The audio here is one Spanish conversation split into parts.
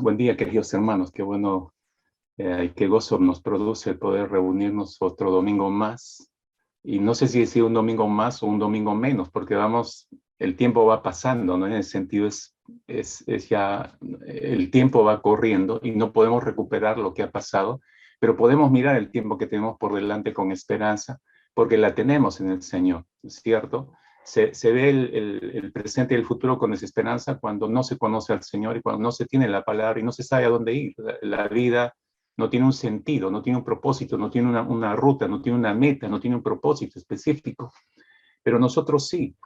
Buen día, queridos hermanos. Qué bueno y qué gozo nos produce el poder reunirnos otro domingo más. Y no sé si decir un domingo más o un domingo menos, porque el tiempo va pasando, ¿no? En ese sentido es ya, el tiempo va corriendo y no podemos recuperar lo que ha pasado, pero podemos mirar el tiempo que tenemos por delante con esperanza, porque la tenemos en el Señor, ¿cierto? Se ve el presente y el futuro con desesperanza cuando no se conoce al Señor y cuando no se tiene la palabra y no se sabe a dónde ir. La vida no tiene un sentido, no tiene un propósito, no tiene una ruta, no tiene una meta, no tiene un propósito específico. Pero nosotros sí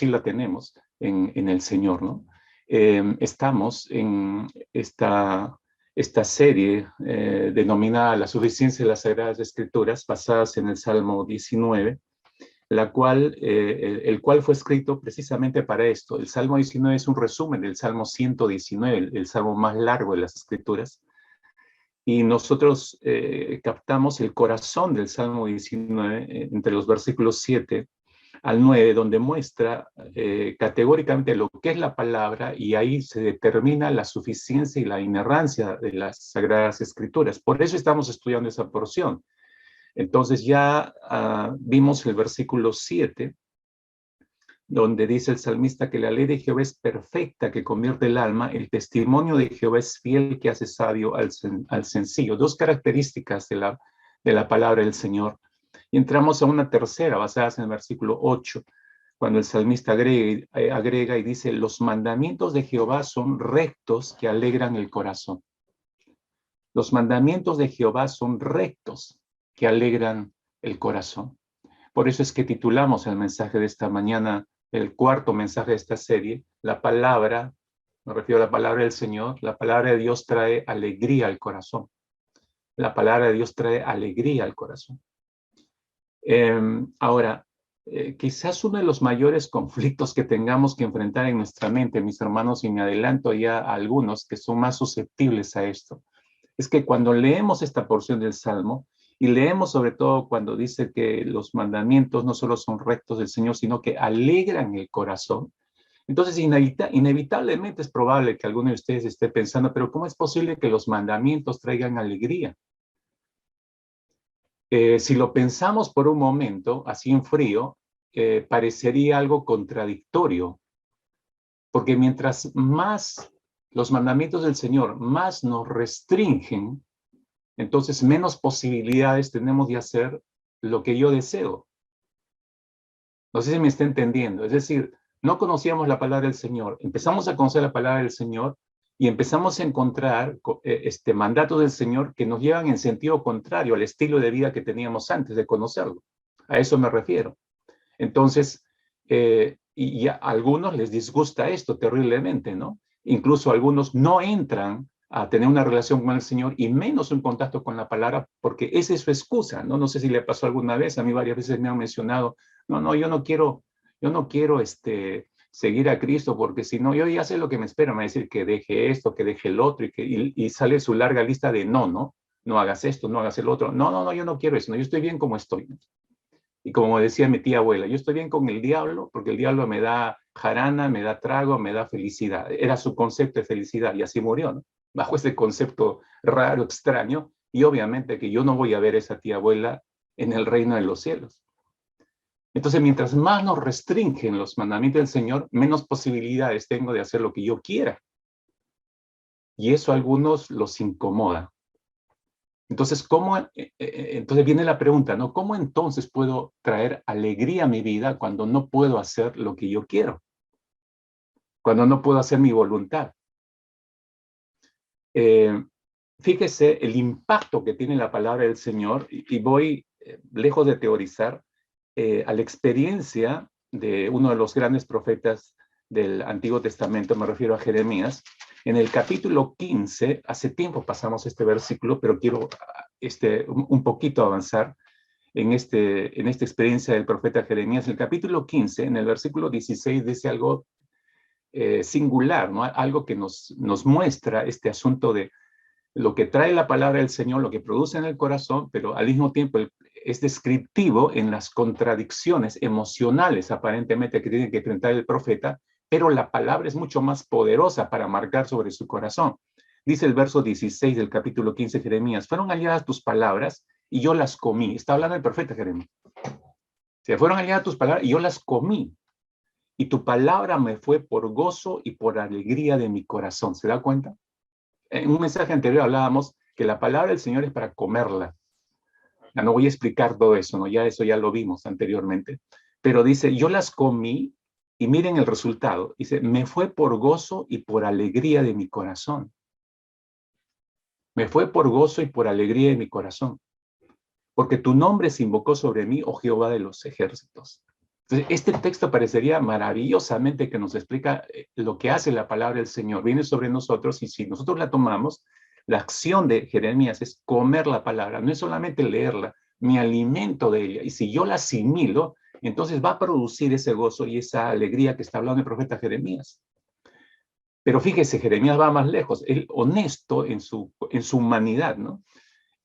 la tenemos en el Señor, ¿no? Estamos en esta serie denominada La suficiencia de las Sagradas Escrituras, basadas en el Salmo 19, el cual fue escrito precisamente para esto. El Salmo 19 es un resumen del Salmo 119, el salmo más largo de las Escrituras, y nosotros captamos el corazón del Salmo 19 entre los versículos 7 al 9, donde muestra categóricamente lo que es la palabra, y ahí se determina la suficiencia y la inerrancia de las Sagradas Escrituras. Por eso estamos estudiando esa porción. Entonces ya vimos el versículo 7, donde dice el salmista que la ley de Jehová es perfecta, que convierte el alma, el testimonio de Jehová es fiel, que hace sabio al sencillo. Dos características de la palabra del Señor. Y entramos a una tercera, basada en el versículo 8, cuando el salmista agrega y dice: los mandamientos de Jehová son rectos, que alegran el corazón. Los mandamientos de Jehová son rectos, que alegran el corazón. Por eso es que titulamos el mensaje de esta mañana, el cuarto mensaje de esta serie, la palabra, me refiero a la palabra del Señor, la palabra de Dios trae alegría al corazón. La palabra de Dios trae alegría al corazón. Ahora, quizás uno de los mayores conflictos que tengamos que enfrentar en nuestra mente, mis hermanos, y me adelanto ya a algunos que son más susceptibles a esto, es que cuando leemos esta porción del Salmo, y leemos sobre todo cuando dice que los mandamientos no solo son rectos del Señor, sino que alegran el corazón, entonces inevitablemente es probable que alguno de ustedes esté pensando: pero ¿cómo es posible que los mandamientos traigan alegría? Si lo pensamos por un momento, así en frío, parecería algo contradictorio, porque mientras más los mandamientos del Señor más nos restringen, entonces menos posibilidades tenemos de hacer lo que yo deseo. No sé si me está entendiendo. Es decir, no conocíamos la palabra del Señor, empezamos a conocer la palabra del Señor y empezamos a encontrar mandatos del Señor que nos llevan en sentido contrario al estilo de vida que teníamos antes de conocerlo. A eso me refiero. Entonces, y a algunos les disgusta esto terriblemente, ¿no? Incluso algunos no entran a tener una relación con el Señor y menos un contacto con la palabra, porque esa es su excusa, ¿no? No sé si le pasó alguna vez, a mí varias veces me han mencionado: no, yo no quiero seguir a Cristo, porque si no, yo ya sé lo que me espera, me va a decir que deje esto, que deje el otro, y sale su larga lista de no hagas esto, no hagas el otro. No, yo no quiero eso, no, yo estoy bien como estoy. Y como decía mi tía abuela, yo estoy bien con el diablo, porque el diablo me da jarana, me da trago, me da felicidad. Era su concepto de felicidad, y así murió, ¿no? Bajo ese concepto raro, extraño, y obviamente que yo no voy a ver a esa tía abuela en el reino de los cielos. Entonces, mientras más nos restringen los mandamientos del Señor, menos posibilidades tengo de hacer lo que yo quiera. Y eso a algunos los incomoda. Entonces, entonces viene la pregunta, ¿no? ¿Cómo entonces puedo traer alegría a mi vida cuando no puedo hacer lo que yo quiero? Cuando no puedo hacer mi voluntad. Fíjese el impacto que tiene la palabra del Señor, y voy, lejos de teorizar, a la experiencia de uno de los grandes profetas del Antiguo Testamento, me refiero a Jeremías. En el capítulo 15, hace tiempo pasamos este versículo, pero quiero un poquito avanzar en esta experiencia del profeta Jeremías. En el capítulo 15, en el versículo 16, dice algo singular, ¿no? Algo que nos muestra este asunto de lo que trae la palabra del Señor, lo que produce en el corazón, pero al mismo tiempo es descriptivo en las contradicciones emocionales aparentemente que tiene que enfrentar el profeta pero la palabra es mucho más poderosa para marcar sobre su corazón. Dice el verso 16 del capítulo 15 de Jeremías, fueron halladas tus palabras y yo las comí. Está hablando el profeta Jeremías. Se fueron halladas tus palabras y yo las comí. Y tu palabra me fue por gozo y por alegría de mi corazón. ¿Se da cuenta? En un mensaje anterior hablábamos que la palabra del Señor es para comerla. Ya no voy a explicar todo eso, ¿no? Ya eso ya lo vimos anteriormente. Pero dice, yo las comí y miren el resultado. Dice, me fue por gozo y por alegría de mi corazón. Me fue por gozo y por alegría de mi corazón. Porque tu nombre se invocó sobre mí, oh Jehová de los ejércitos. Entonces, este texto parecería maravillosamente que nos explica lo que hace la palabra del Señor. Viene sobre nosotros y si nosotros la tomamos, la acción de Jeremías es comer la palabra, no es solamente leerla, me alimento de ella. Y si yo la asimilo, entonces va a producir ese gozo y esa alegría que está hablando el profeta Jeremías. Pero fíjese, Jeremías va más lejos, él honesto en su humanidad, ¿no?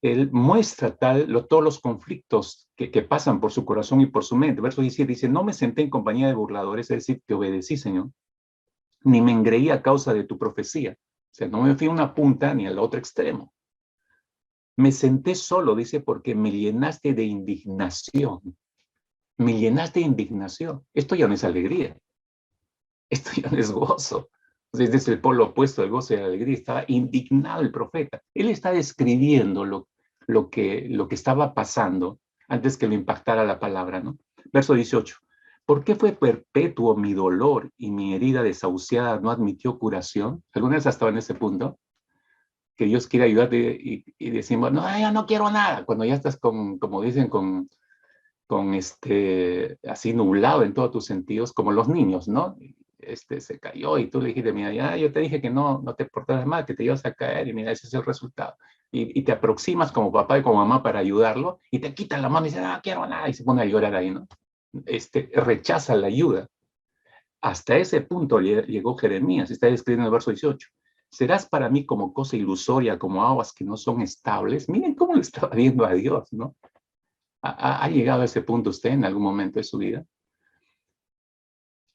Él muestra todos los conflictos que pasan por su corazón y por su mente. Verso 17 dice, no me senté en compañía de burladores, es decir, que obedecí, Señor, ni me engreí a causa de tu profecía. O sea, no me fui a una punta ni al otro extremo. Me senté solo, dice, porque me llenaste de indignación. Me llenaste de indignación. Esto ya no es alegría. Esto ya no es gozo. Entonces, es el polo opuesto del gozo y la alegría. Estaba indignado el profeta. Él está describiendo lo que estaba pasando antes que lo impactara la palabra, ¿no? Verso 18. ¿Por qué fue perpetuo mi dolor y mi herida desahuciada no admitió curación? ¿Alguna vez has estado en ese punto? Que Dios quiere ayudarte y decimos, no, ya no quiero nada. Cuando ya estás como dicen, con así nublado en todos tus sentidos, como los niños, ¿no? Se cayó y tú le dijiste, mira, ya yo te dije que no te portaras mal, que te ibas a caer y mira, ese es el resultado. Y te aproximas como papá y como mamá para ayudarlo y te quitan la mano y dice, no quiero nada y se pone a llorar ahí, ¿no? Rechaza la ayuda. Hasta ese punto llegó Jeremías, está escribiendo en el verso 18. ¿Serás para mí como cosa ilusoria, como aguas que no son estables? Miren cómo le estaba viendo a Dios, ¿no? ¿Ha llegado a ese punto usted en algún momento de su vida?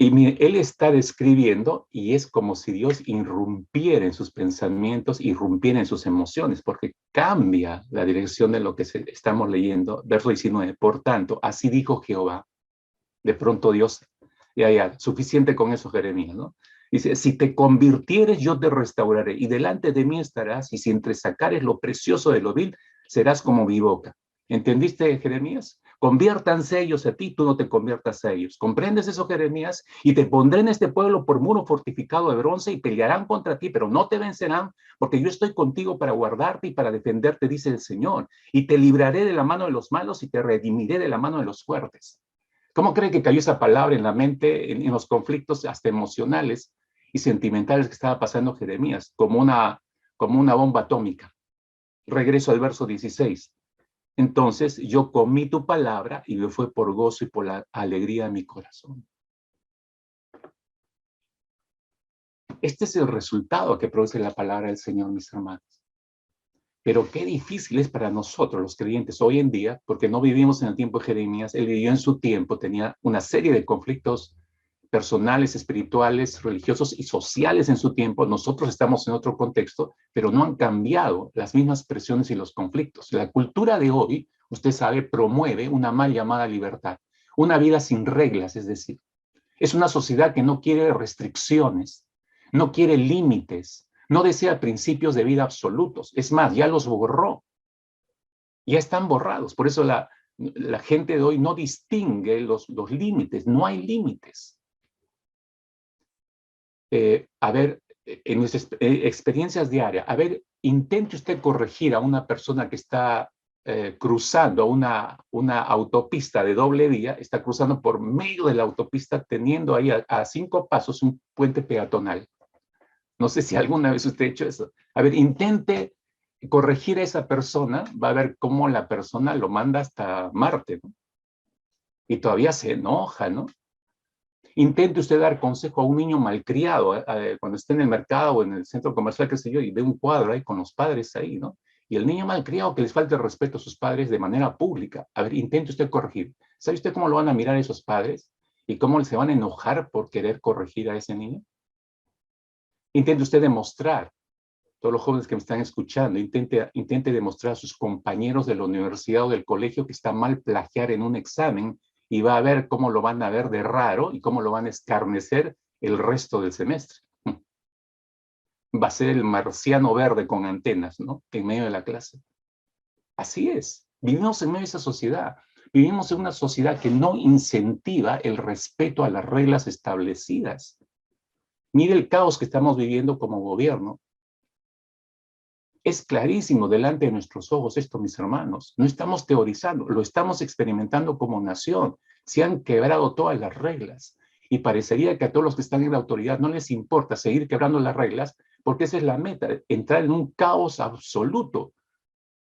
Y mire, él está describiendo y es como si Dios irrumpiera en sus pensamientos, irrumpiera en sus emociones, porque cambia la dirección de lo que estamos leyendo. Verso 19, por tanto, así dijo Jehová. De pronto Dios, ya, suficiente con eso, Jeremías, ¿no? Dice, si te convirtieres, yo te restauraré, y delante de mí estarás, y si entresacares lo precioso de lo vil, serás como mi boca. ¿Entendiste, Jeremías? Conviértanse ellos a ti, tú no te conviertas a ellos. ¿Comprendes eso, Jeremías? Y te pondré en este pueblo por muro fortificado de bronce y pelearán contra ti, pero no te vencerán, porque yo estoy contigo para guardarte y para defenderte, dice el Señor. Y te libraré de la mano de los malos y te redimiré de la mano de los fuertes. ¿Cómo cree que cayó esa palabra en la mente, en los conflictos hasta emocionales y sentimentales que estaba pasando Jeremías? Como una bomba atómica. Regreso al verso 16. Entonces yo comí tu palabra y me fue por gozo y por la alegría de mi corazón. Este es el resultado que produce la palabra del Señor, mis hermanos. Pero qué difícil es para nosotros, los creyentes, hoy en día, porque no vivimos en el tiempo de Jeremías. Él vivió en su tiempo, tenía una serie de conflictos personales, espirituales, religiosos y sociales en su tiempo. Nosotros estamos en otro contexto, pero no han cambiado las mismas presiones y los conflictos. La cultura de hoy, usted sabe, promueve una mal llamada libertad, una vida sin reglas, es decir, es una sociedad que no quiere restricciones, no quiere límites, no desea principios de vida absolutos. Es más, ya los borró, ya están borrados. Por eso la gente de hoy no distingue los límites, no hay límites. A ver, en nuestras experiencias diarias, a ver, intente usted corregir a una persona que está cruzando una autopista de doble vía, está cruzando por medio de la autopista, teniendo ahí a 5 pasos un puente peatonal. No sé si alguna vez usted ha hecho eso. A ver, intente corregir a esa persona, va a ver cómo la persona lo manda hasta Marte, ¿no? Y todavía se enoja, ¿no? Intente usted dar consejo a un niño malcriado, cuando esté en el mercado o en el centro comercial, qué sé yo, y ve un cuadro ahí con los padres ahí, ¿no? Y el niño malcriado que les falta el respeto a sus padres de manera pública. A ver, intente usted corregir. ¿Sabe usted cómo lo van a mirar esos padres? ¿Y cómo se van a enojar por querer corregir a ese niño? Intente usted demostrar, todos los jóvenes que me están escuchando, intente demostrar a sus compañeros de la universidad o del colegio que está mal plagiar en un examen y va a ver cómo lo van a ver de raro y cómo lo van a escarnecer el resto del semestre. Va a ser el marciano verde con antenas, ¿no? En medio de la clase. Así es. Vivimos en medio de esa sociedad. Vivimos en una sociedad que no incentiva el respeto a las reglas establecidas. Mire el caos que estamos viviendo como gobierno. Es clarísimo delante de nuestros ojos esto, mis hermanos. No estamos teorizando, lo estamos experimentando como nación. Se han quebrado todas las reglas. Y parecería que a todos los que están en la autoridad no les importa seguir quebrando las reglas, porque esa es la meta, entrar en un caos absoluto.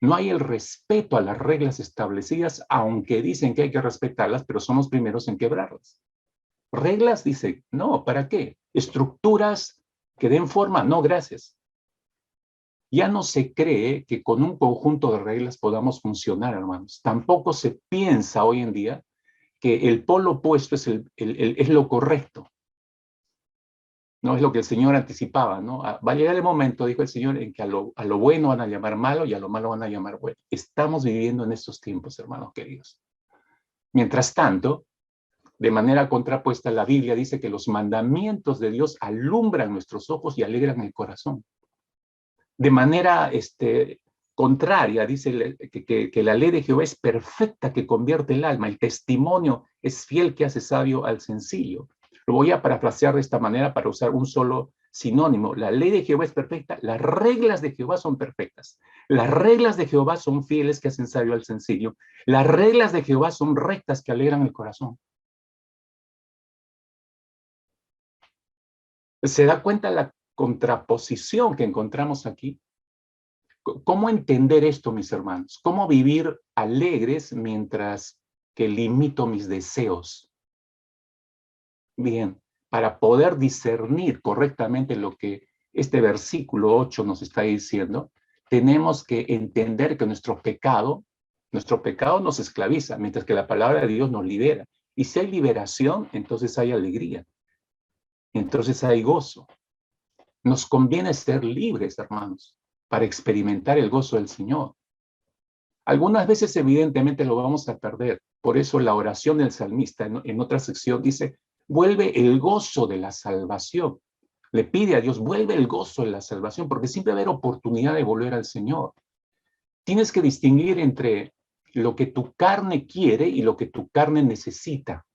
No hay el respeto a las reglas establecidas, aunque dicen que hay que respetarlas, pero son los primeros en quebrarlas. Reglas, dice, no, ¿para qué? Estructuras que den forma, no, gracias. Ya no se cree que con un conjunto de reglas podamos funcionar, hermanos. Tampoco se piensa hoy en día que el polo opuesto es lo correcto. No es lo que el Señor anticipaba, ¿no? Va a llegar el momento, dijo el Señor, en que a lo bueno van a llamar malo y a lo malo van a llamar bueno. Estamos viviendo en estos tiempos, hermanos queridos. Mientras tanto, de manera contrapuesta, la Biblia dice que los mandamientos de Dios alumbran nuestros ojos y alegran el corazón. De manera contraria, dice que la ley de Jehová es perfecta, que convierte el alma. El testimonio es fiel, que hace sabio al sencillo. Lo voy a parafrasear de esta manera para usar un solo sinónimo. La ley de Jehová es perfecta, las reglas de Jehová son perfectas. Las reglas de Jehová son fieles, que hacen sabio al sencillo. Las reglas de Jehová son rectas, que alegran el corazón. ¿Se da cuenta la contraposición que encontramos aquí? ¿Cómo entender esto, mis hermanos? ¿Cómo vivir alegres mientras que limito mis deseos? Bien, para poder discernir correctamente lo que este versículo 8 nos está diciendo, tenemos que entender que nuestro pecado nos esclaviza, mientras que la palabra de Dios nos libera. Y si hay liberación, entonces hay alegría, entonces hay gozo. Nos conviene ser libres, hermanos, para experimentar el gozo del Señor. Algunas veces, evidentemente, lo vamos a perder. Por eso la oración del salmista en otra sección dice, vuelve el gozo de la salvación. Le pide a Dios, vuelve el gozo de la salvación, porque siempre va a haber oportunidad de volver al Señor. Tienes que distinguir entre lo que tu carne quiere y lo que tu carne necesita.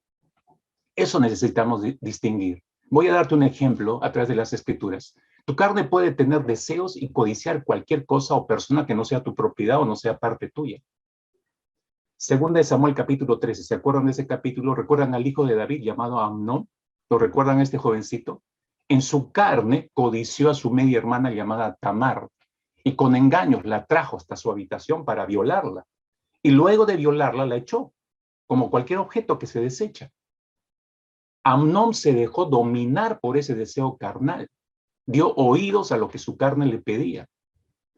Eso necesitamos distinguir. Voy a darte un ejemplo a través de las Escrituras. Tu carne puede tener deseos y codiciar cualquier cosa o persona que no sea tu propiedad o no sea parte tuya. Segunda de Samuel capítulo 13. ¿Se acuerdan de ese capítulo? ¿Recuerdan al hijo de David llamado Amnón? ¿Lo recuerdan a este jovencito? En su carne codició a su media hermana llamada Tamar y con engaños la trajo hasta su habitación para violarla. Y luego de violarla la echó, como cualquier objeto que se desecha. Amnón se dejó dominar por ese deseo carnal. Dio oídos a lo que su carne le pedía.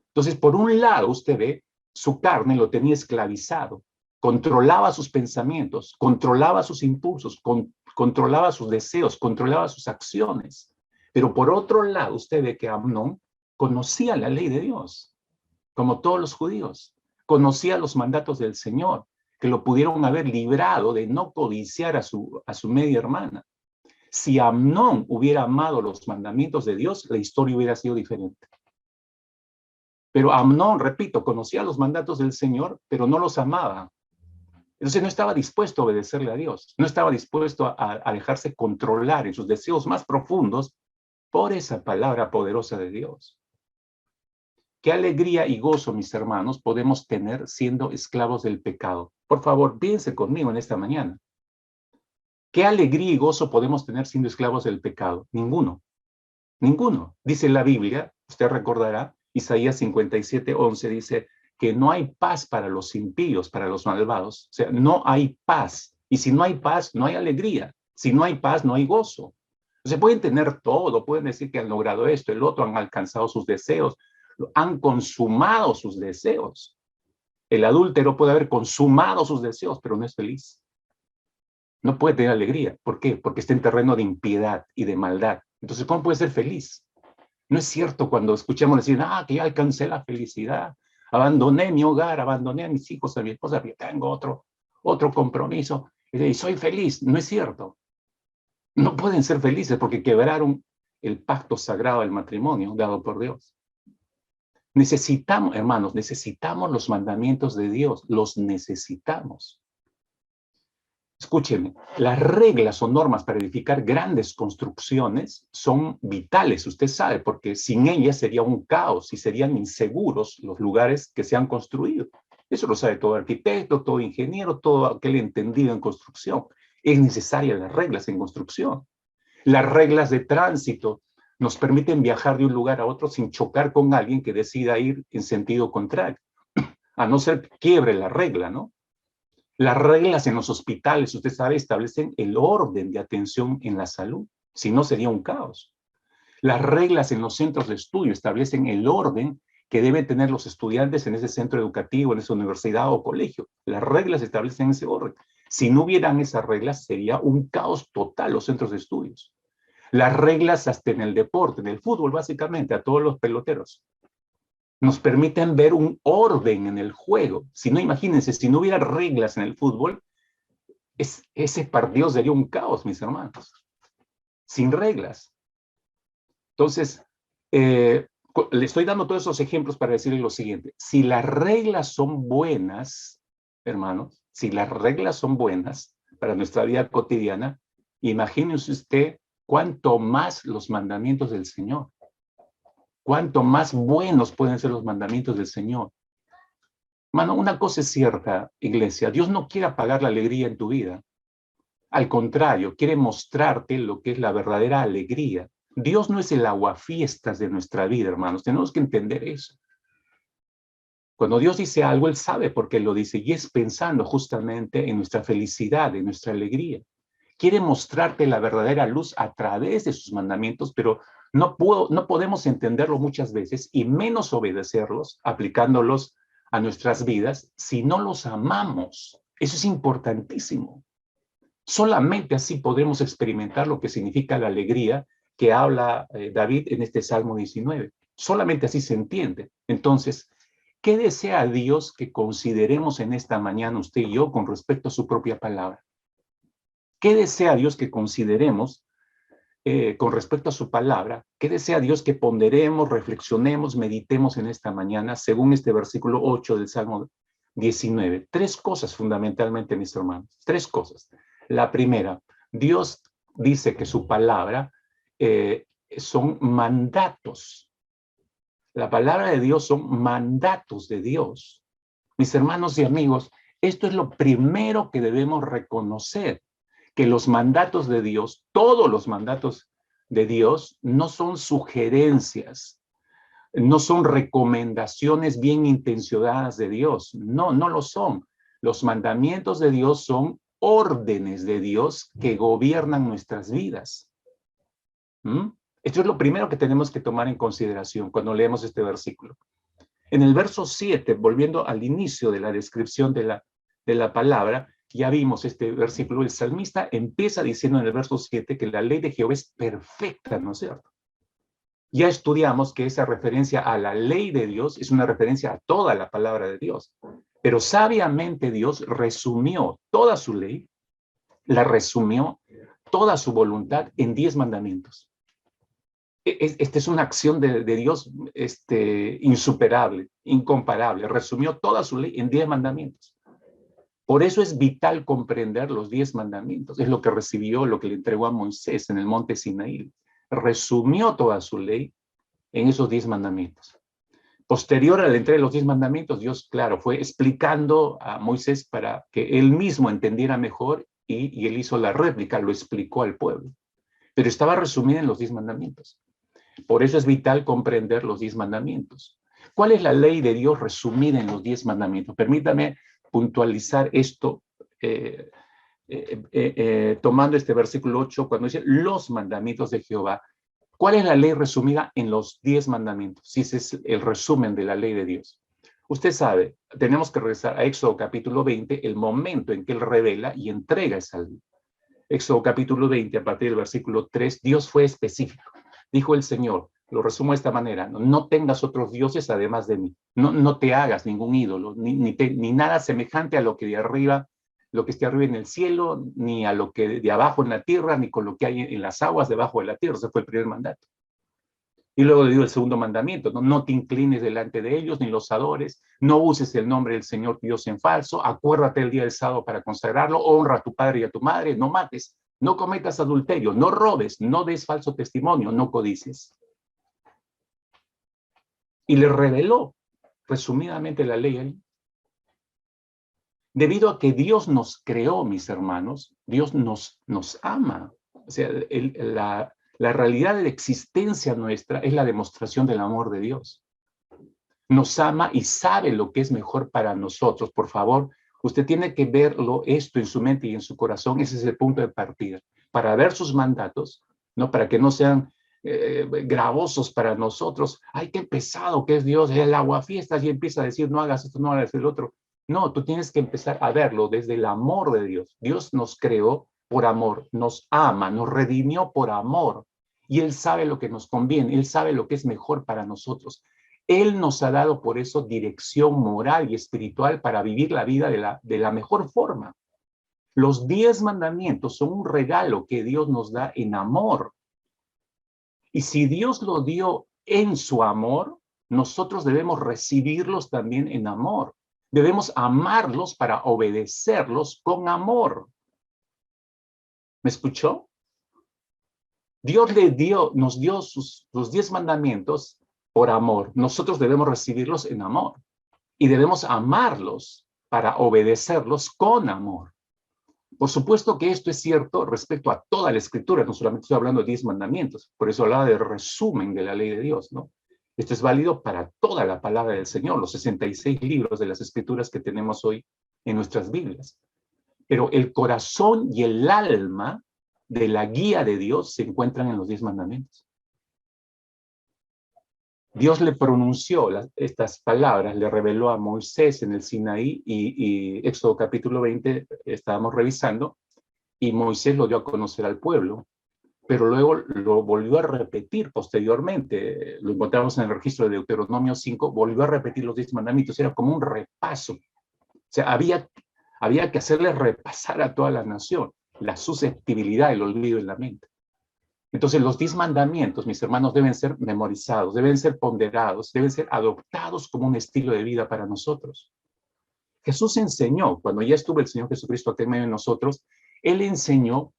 Entonces, por un lado, usted ve, su carne lo tenía esclavizado, controlaba sus pensamientos, controlaba sus impulsos, controlaba sus deseos, controlaba sus acciones. Pero por otro lado, usted ve que Amnón conocía la ley de Dios, como todos los judíos, conocía los mandatos del Señor, que lo pudieron haber librado de no codiciar a su media hermana. Si Amnón hubiera amado los mandamientos de Dios, la historia hubiera sido diferente. Pero Amnón, repito, conocía los mandatos del Señor, pero no los amaba. Entonces no estaba dispuesto a obedecerle a Dios, no estaba dispuesto a dejarse controlar en sus deseos más profundos por esa palabra poderosa de Dios. Qué alegría y gozo, mis hermanos, podemos tener siendo esclavos del pecado. Por favor, piense conmigo en esta mañana. ¿Qué alegría y gozo podemos tener siendo esclavos del pecado? Ninguno. Ninguno. Dice la Biblia, usted recordará, Isaías 57:11 dice que no hay paz para los impíos, para los malvados. O sea, no hay paz. Y si no hay paz, no hay alegría. Si no hay paz, no hay gozo. Se pueden tener todo, pueden decir que han logrado esto, el otro, han alcanzado sus deseos, han consumado sus deseos. El adúltero puede haber consumado sus deseos, pero no es feliz. No puede tener alegría. ¿Por qué? Porque está en terreno de impiedad y de maldad. Entonces, ¿cómo puede ser feliz? No es cierto cuando escuchamos decir, que ya alcancé la felicidad, abandoné mi hogar, abandoné a mis hijos, a mi esposa, que tengo otro compromiso, y soy feliz. No es cierto. No pueden ser felices porque quebraron el pacto sagrado del matrimonio dado por Dios. Necesitamos, hermanos, necesitamos los mandamientos de Dios, los necesitamos. Escúcheme, las reglas o normas para edificar grandes construcciones son vitales, usted sabe, porque sin ellas sería un caos y serían inseguros los lugares que se han construido. Eso lo sabe todo arquitecto, todo ingeniero, todo aquel entendido en construcción. Es necesaria las reglas en construcción. Las reglas de tránsito nos permiten viajar de un lugar a otro sin chocar con alguien que decida ir en sentido contrario, a no ser que quiebre la regla, ¿no? Las reglas en los hospitales, usted sabe, establecen el orden de atención en la salud. Si no, sería un caos. Las reglas en los centros de estudio establecen el orden que deben tener los estudiantes en ese centro educativo, en esa universidad o colegio. Las reglas establecen ese orden. Si no hubieran esas reglas, sería un caos total los centros de estudios. Las reglas hasta en el deporte, en el fútbol, básicamente, a todos los peloteros, nos permiten ver un orden en el juego. Si no, imagínense, si no hubiera reglas en el fútbol, ese partido sería un caos, mis hermanos. Sin reglas. Entonces, le estoy dando todos esos ejemplos para decirle lo siguiente. Si las reglas son buenas, hermanos, si las reglas son buenas para nuestra vida cotidiana, imagínese usted cuánto más los mandamientos del Señor. Cuánto más buenos pueden ser los mandamientos del Señor. Mano, una cosa es cierta, iglesia. Dios no quiere apagar la alegría en tu vida. Al contrario, quiere mostrarte lo que es la verdadera alegría. Dios no es el aguafiestas de nuestra vida, hermanos. Tenemos que entender eso. Cuando Dios dice algo, Él sabe por qué lo dice y es pensando justamente en nuestra felicidad, en nuestra alegría. Quiere mostrarte la verdadera luz a través de sus mandamientos, pero no podemos entenderlo muchas veces y menos obedecerlos, aplicándolos a nuestras vidas, si no los amamos. Eso es importantísimo. Solamente así podremos experimentar lo que significa la alegría que habla David en este Salmo 19. Solamente así se entiende. Entonces, ¿qué desea Dios que consideremos en esta mañana usted y yo con respecto a su propia palabra? ¿Qué desea Dios que consideremos con respecto a su palabra? ¿Qué desea Dios que ponderemos, reflexionemos, meditemos en esta mañana, según este versículo 8 del Salmo 19? Tres cosas fundamentalmente, mis hermanos. Tres cosas. La primera, Dios dice que su palabra son mandatos. La palabra de Dios son mandatos de Dios. Mis hermanos y amigos, esto es lo primero que debemos reconocer, que los mandatos de Dios, todos los mandatos de Dios, no son sugerencias, no son recomendaciones bien intencionadas de Dios. No, no lo son. Los mandamientos de Dios son órdenes de Dios que gobiernan nuestras vidas. Esto es lo primero que tenemos que tomar en consideración cuando leemos este versículo. En el verso 7, volviendo al inicio de la descripción de la palabra, ya vimos este versículo, el salmista empieza diciendo en el verso 7 que la ley de Jehová es perfecta, ¿no es cierto? Ya estudiamos que esa referencia a la ley de Dios es una referencia a toda la palabra de Dios. Pero sabiamente Dios resumió toda su ley, la resumió toda su voluntad en 10 mandamientos. Esta es una acción de Dios insuperable, incomparable. Resumió toda su ley en 10 mandamientos. Por eso es vital comprender los 10 mandamientos. Es lo que recibió, lo que le entregó a Moisés en el monte Sinaí. Resumió toda su ley en esos 10 mandamientos. Posterior a la entrega de los 10 mandamientos, Dios, claro, fue explicando a Moisés para que él mismo entendiera mejor y él hizo la réplica, lo explicó al pueblo. Pero estaba resumida en los 10 mandamientos. Por eso es vital comprender los 10 mandamientos. ¿Cuál es la ley de Dios resumida en los 10 mandamientos? Permítame puntualizar esto tomando este versículo 8 cuando dice los mandamientos de Jehová. ¿Cuál es la ley resumida en los 10 mandamientos? Si ese es el resumen de la ley de Dios. Usted sabe, tenemos que regresar a Éxodo capítulo 20, el momento en que él revela y entrega esa ley. Éxodo capítulo 20, a partir del versículo 3, Dios fue específico. Dijo el Señor, lo resumo de esta manera, no tengas otros dioses además de mí. No te hagas ningún ídolo, ni nada semejante a lo que de arriba, lo que esté arriba en el cielo, ni a lo que de abajo en la tierra, ni con lo que hay en las aguas debajo de la tierra. Ese fue el primer mandato. Y luego le dio el segundo mandamiento, no te inclines delante de ellos, ni los adores, no uses el nombre del Señor Dios en falso, acuérdate el día del sábado para consagrarlo, honra a tu padre y a tu madre, no mates, no cometas adulterio, no robes, no des falso testimonio, no codicies. Y le reveló resumidamente la ley ahí. Debido a que Dios nos creó, mis hermanos, Dios nos ama. O sea, la realidad de la existencia nuestra es la demostración del amor de Dios. Nos ama y sabe lo que es mejor para nosotros. Por favor, usted tiene que verlo esto en su mente y en su corazón. Ese es el punto de partida. Para ver sus mandatos, ¿no? Para que no sean gravosos para nosotros. Ay, qué pesado que es Dios, el aguafiestas, y empieza a decir, no hagas esto, no hagas el otro. No, tú tienes que empezar a verlo desde el amor de Dios. Dios nos creó por amor, nos ama, nos redimió por amor. Y Él sabe lo que nos conviene, Él sabe lo que es mejor para nosotros. Él nos ha dado por eso dirección moral y espiritual para vivir la vida de la mejor forma. Los 10 mandamientos son un regalo que Dios nos da en amor. Y si Dios lo dio en su amor, nosotros debemos recibirlos también en amor. Debemos amarlos para obedecerlos con amor. ¿Me escuchó? Dios nos dio los 10 mandamientos por amor. Nosotros debemos recibirlos en amor. Y debemos amarlos para obedecerlos con amor. Por supuesto que esto es cierto respecto a toda la Escritura, no solamente estoy hablando de 10 mandamientos, por eso hablaba del resumen de la ley de Dios, ¿no? Esto es válido para toda la palabra del Señor, los 66 libros de las Escrituras que tenemos hoy en nuestras Biblias. Pero el corazón y el alma de la guía de Dios se encuentran en los 10 mandamientos. Dios le pronunció estas palabras, le reveló a Moisés en el Sinaí y Éxodo capítulo 20 estábamos revisando y Moisés lo dio a conocer al pueblo, pero luego lo volvió a repetir posteriormente. Lo encontramos en el registro de Deuteronomio 5, volvió a repetir los 10 mandamientos, era como un repaso. O sea, había que hacerle repasar a toda la nación la susceptibilidad, el olvido en la mente. Entonces, los 10 mandamientos, mis hermanos, deben ser memorizados, deben ser ponderados, deben ser adoptados como un estilo de vida para nosotros. Jesús enseñó, cuando ya estuvo el Señor Jesucristo aquí en medio de nosotros, Él enseñó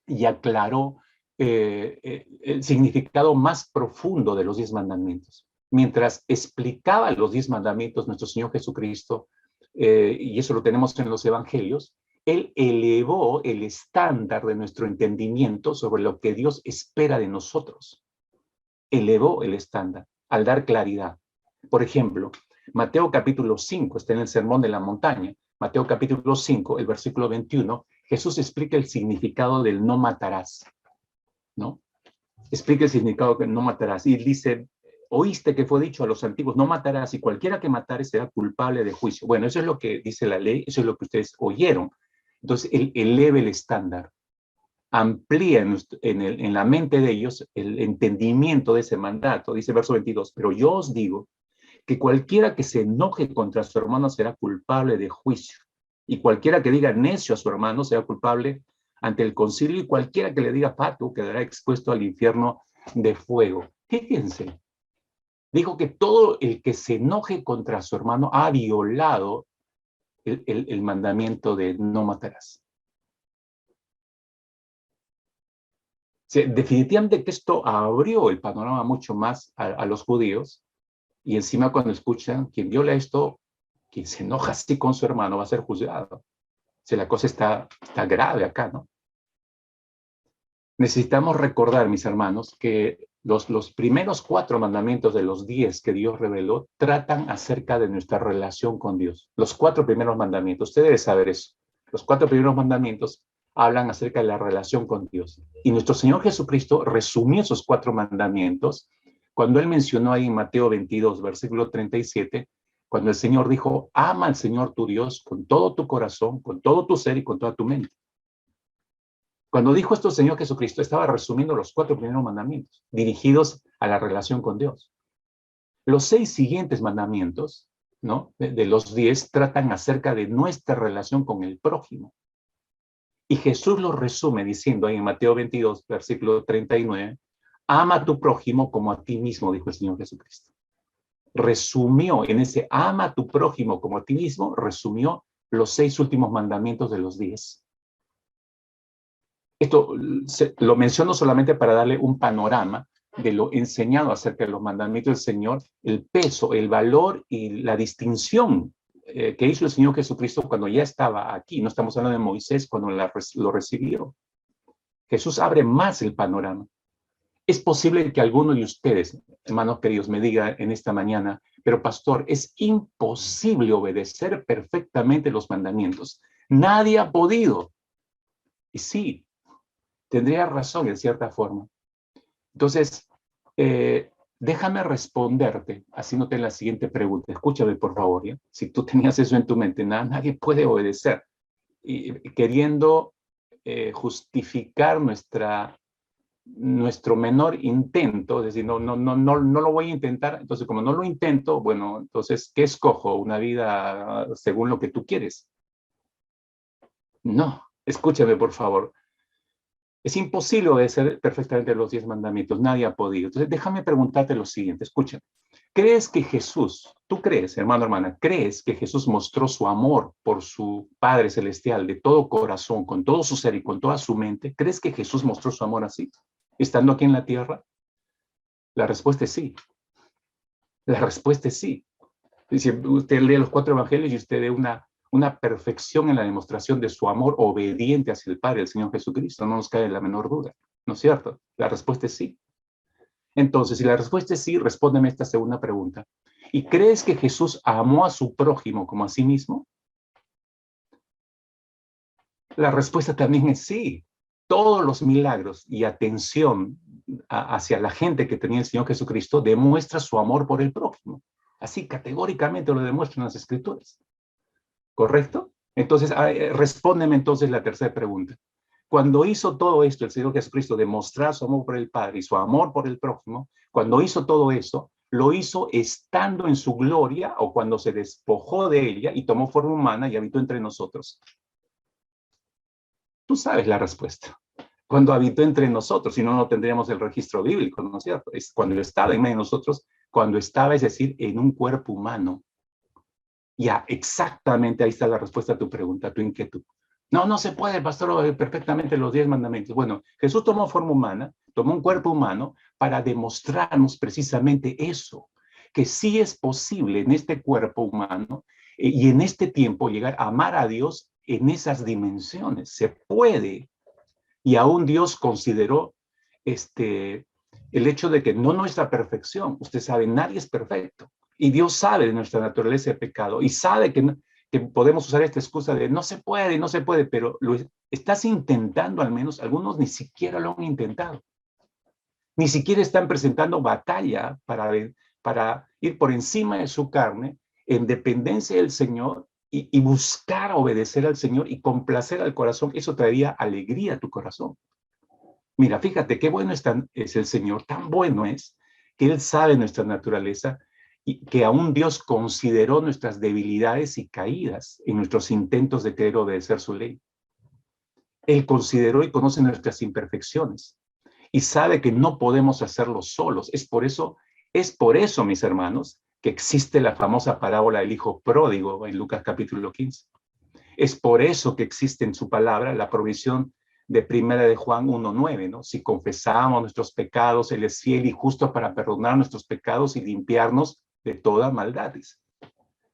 y aclaró el significado más profundo de los 10 mandamientos. Mientras explicaba los 10 mandamientos, nuestro Señor Jesucristo, y eso lo tenemos en los evangelios, Él elevó el estándar de nuestro entendimiento sobre lo que Dios espera de nosotros. Elevó el estándar al dar claridad. Por ejemplo, Mateo capítulo 5, está en el Sermón de la Montaña. Mateo capítulo 5, el versículo 21, Jesús explica el significado del no matarás, ¿no? Explica el significado del no matarás. Y dice, oíste que fue dicho a los antiguos, no matarás, y cualquiera que matare será culpable de juicio. Bueno, eso es lo que dice la ley, eso es lo que ustedes oyeron. Entonces, Él eleva el estándar, amplía en la mente de ellos el entendimiento de ese mandato. Dice verso 22, pero yo os digo que cualquiera que se enoje contra su hermano será culpable de juicio. Y cualquiera que diga necio a su hermano será culpable ante el concilio, y cualquiera que le diga fatuo quedará expuesto al infierno de fuego. Fíjense, dijo que todo el que se enoje contra su hermano ha violado el mandamiento de no matarás. O sea, definitivamente que esto abrió el panorama mucho más a los judíos, y encima cuando escuchan, quien viola esto, quien se enoja así con su hermano va a ser juzgado. O sea, la cosa está grave acá, ¿no? Necesitamos recordar, mis hermanos, que los primeros 4 mandamientos de los 10 que Dios reveló tratan acerca de nuestra relación con Dios. Los 4 primeros mandamientos, usted debe saber eso. Los 4 primeros mandamientos hablan acerca de la relación con Dios. Y nuestro Señor Jesucristo resumió esos 4 mandamientos cuando Él mencionó ahí en Mateo 22, versículo 37, cuando el Señor dijo, ama al Señor tu Dios con todo tu corazón, con todo tu ser y con toda tu mente. Cuando dijo esto el Señor Jesucristo, estaba resumiendo los 4 primeros mandamientos, dirigidos a la relación con Dios. Los 6 siguientes mandamientos, ¿no? De los 10, tratan acerca de nuestra relación con el prójimo. Y Jesús lo resume diciendo ahí en Mateo 22, versículo 39, ama a tu prójimo como a ti mismo, dijo el Señor Jesucristo. Resumió en ese ama a tu prójimo como a ti mismo, resumió los 6 últimos mandamientos de los 10. Esto lo menciono solamente para darle un panorama de lo enseñado acerca de los mandamientos del Señor, el peso, el valor y la distinción que hizo el Señor Jesucristo cuando ya estaba aquí. No estamos hablando de Moisés cuando lo recibió. Jesús abre más el panorama. Es posible que alguno de ustedes, hermanos queridos, me diga en esta mañana, pero pastor, es imposible obedecer perfectamente los mandamientos. Nadie ha podido. Y sí, tendría razón en cierta forma. Entonces, déjame responderte, haciéndote la siguiente pregunta. Escúchame, por favor, ¿ya? Si tú tenías eso en tu mente, nadie puede obedecer. Y queriendo justificar nuestro menor intento, es decir, no lo voy a intentar, entonces como no lo intento, bueno, entonces, ¿qué escojo? ¿Una vida según lo que tú quieres? No, escúchame, por favor. Es imposible obedecer perfectamente los 10 mandamientos, nadie ha podido. Entonces, déjame preguntarte lo siguiente, escúchame. ¿Crees que Jesús, tú crees, hermano, hermana, crees que Jesús mostró su amor por su Padre Celestial de todo corazón, con todo su ser y con toda su mente? ¿Crees que Jesús mostró su amor así, estando aquí en la tierra? La respuesta es sí. La respuesta es sí. Si usted lee los 4 evangelios y usted ve una perfección en la demostración de su amor obediente hacia el Padre, el Señor Jesucristo, no nos cae la menor duda, ¿no es cierto? La respuesta es sí. Entonces, si la respuesta es sí, respóndeme esta segunda pregunta. ¿Y crees que Jesús amó a su prójimo como a sí mismo? La respuesta también es sí. Todos los milagros y atención hacia la gente que tenía el Señor Jesucristo demuestra su amor por el prójimo. Así categóricamente lo demuestran las Escrituras. ¿Correcto? Entonces, respóndeme entonces la tercera pregunta. Cuando hizo todo esto, el Señor Jesucristo, demostrar su amor por el Padre y su amor por el prójimo, cuando hizo todo eso, lo hizo estando en su gloria o cuando se despojó de ella y tomó forma humana y habitó entre nosotros. Tú sabes la respuesta. Cuando habitó entre nosotros, si no, no tendríamos el registro bíblico, ¿no es cierto? Es cuando estaba en medio de nosotros, cuando estaba, es decir, en un cuerpo humano. Ya, exactamente ahí está la respuesta a tu pregunta, a tu inquietud. No se puede, pastor, perfectamente los 10 mandamientos. Bueno, Jesús tomó forma humana, tomó un cuerpo humano para demostrarnos precisamente eso, que sí es posible en este cuerpo humano y en este tiempo llegar a amar a Dios en esas dimensiones. Se puede. Y aún Dios consideró el hecho de que no nuestra perfección, usted sabe, nadie es perfecto. Y Dios sabe de nuestra naturaleza de pecado y sabe que podemos usar esta excusa de no se puede, pero lo estás intentando al menos, algunos ni siquiera lo han intentado. Ni siquiera están presentando batalla para ir por encima de su carne en dependencia del Señor y buscar obedecer al Señor y complacer al corazón. Eso traería alegría a tu corazón. Mira, fíjate qué bueno es el Señor, tan bueno es que Él sabe nuestra naturaleza y que aún Dios consideró nuestras debilidades y caídas en nuestros intentos de querer obedecer su ley. Él consideró y conoce nuestras imperfecciones y sabe que no podemos hacerlo solos. Es por eso, mis hermanos, que existe la famosa parábola del hijo pródigo en Lucas capítulo 15. Es por eso que existe en su palabra la provisión de primera de Juan 1:9, ¿no? Si confesamos nuestros pecados, Él es fiel y justo para perdonar nuestros pecados y limpiarnos de toda maldades.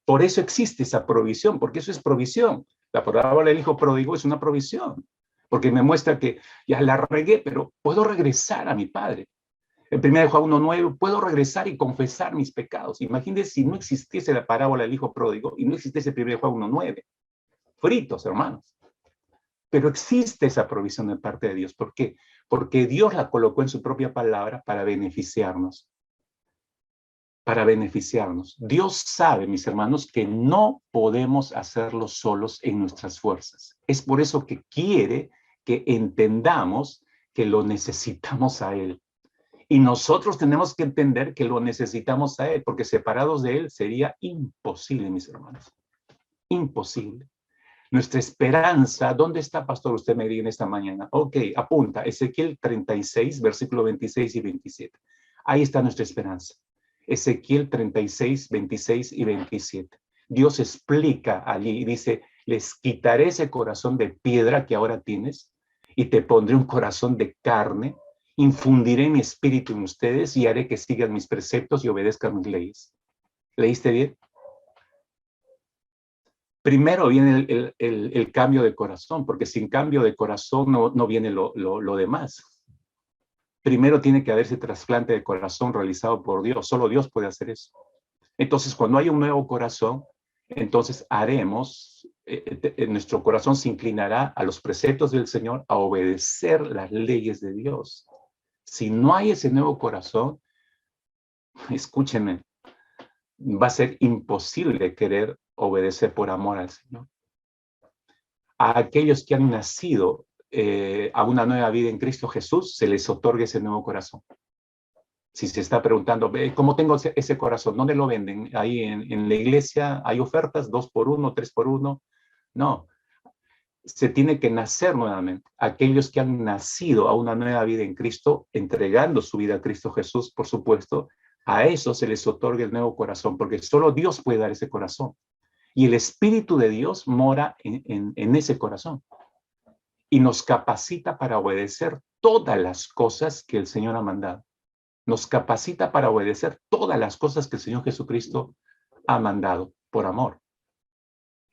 Por eso existe esa provisión, porque eso es provisión. La parábola del hijo pródigo es una provisión, porque me muestra que ya la regué, pero puedo regresar a mi Padre. En 1 Juan 1:9, puedo regresar y confesar mis pecados. Imagínense si no existiese la parábola del hijo pródigo y no existiese 1 Juan 1:9. Fritos, hermanos. Pero existe esa provisión de parte de Dios. ¿Por qué? Porque Dios la colocó en su propia palabra para beneficiarnos. Para beneficiarnos. Dios sabe, mis hermanos, que no podemos hacerlo solos en nuestras fuerzas. Es por eso que quiere que entendamos que lo necesitamos a Él. Y nosotros tenemos que entender que lo necesitamos a Él, porque separados de Él sería imposible, mis hermanos. Imposible. Nuestra esperanza, ¿dónde está, pastor? Usted me diga en esta mañana. Ok, apunta, Ezequiel 36, versículo 26 y 27. Ahí está nuestra esperanza. Ezequiel 36, 26 y 27. Dios explica allí y dice, les quitaré ese corazón de piedra que ahora tienes y te pondré un corazón de carne, infundiré mi espíritu en ustedes y haré que sigan mis preceptos y obedezcan mis leyes. ¿Leíste bien? Primero viene el cambio de corazón, porque sin cambio de corazón no viene lo demás. Primero tiene que haber ese trasplante de corazón realizado por Dios. Solo Dios puede hacer eso. Entonces, cuando hay un nuevo corazón, entonces haremos, nuestro corazón se inclinará a los preceptos del Señor, a obedecer las leyes de Dios. Si no hay ese nuevo corazón, escúchenme, va a ser imposible querer obedecer por amor al Señor. A aquellos que han nacido a una nueva vida en Cristo Jesús, se les otorga ese nuevo corazón. Si se está preguntando, ¿cómo tengo ese corazón? ¿Dónde lo venden? Ahí en la iglesia hay ofertas, 2 por 1, 3 por 1. No, se tiene que nacer nuevamente. Aquellos que han nacido a una nueva vida en Cristo, entregando su vida a Cristo Jesús, por supuesto, a eso se les otorga el nuevo corazón, porque solo Dios puede dar ese corazón. Y el Espíritu de Dios mora en ese corazón. Y nos capacita para obedecer todas las cosas que el Señor ha mandado. Nos capacita para obedecer todas las cosas que el Señor Jesucristo ha mandado por amor.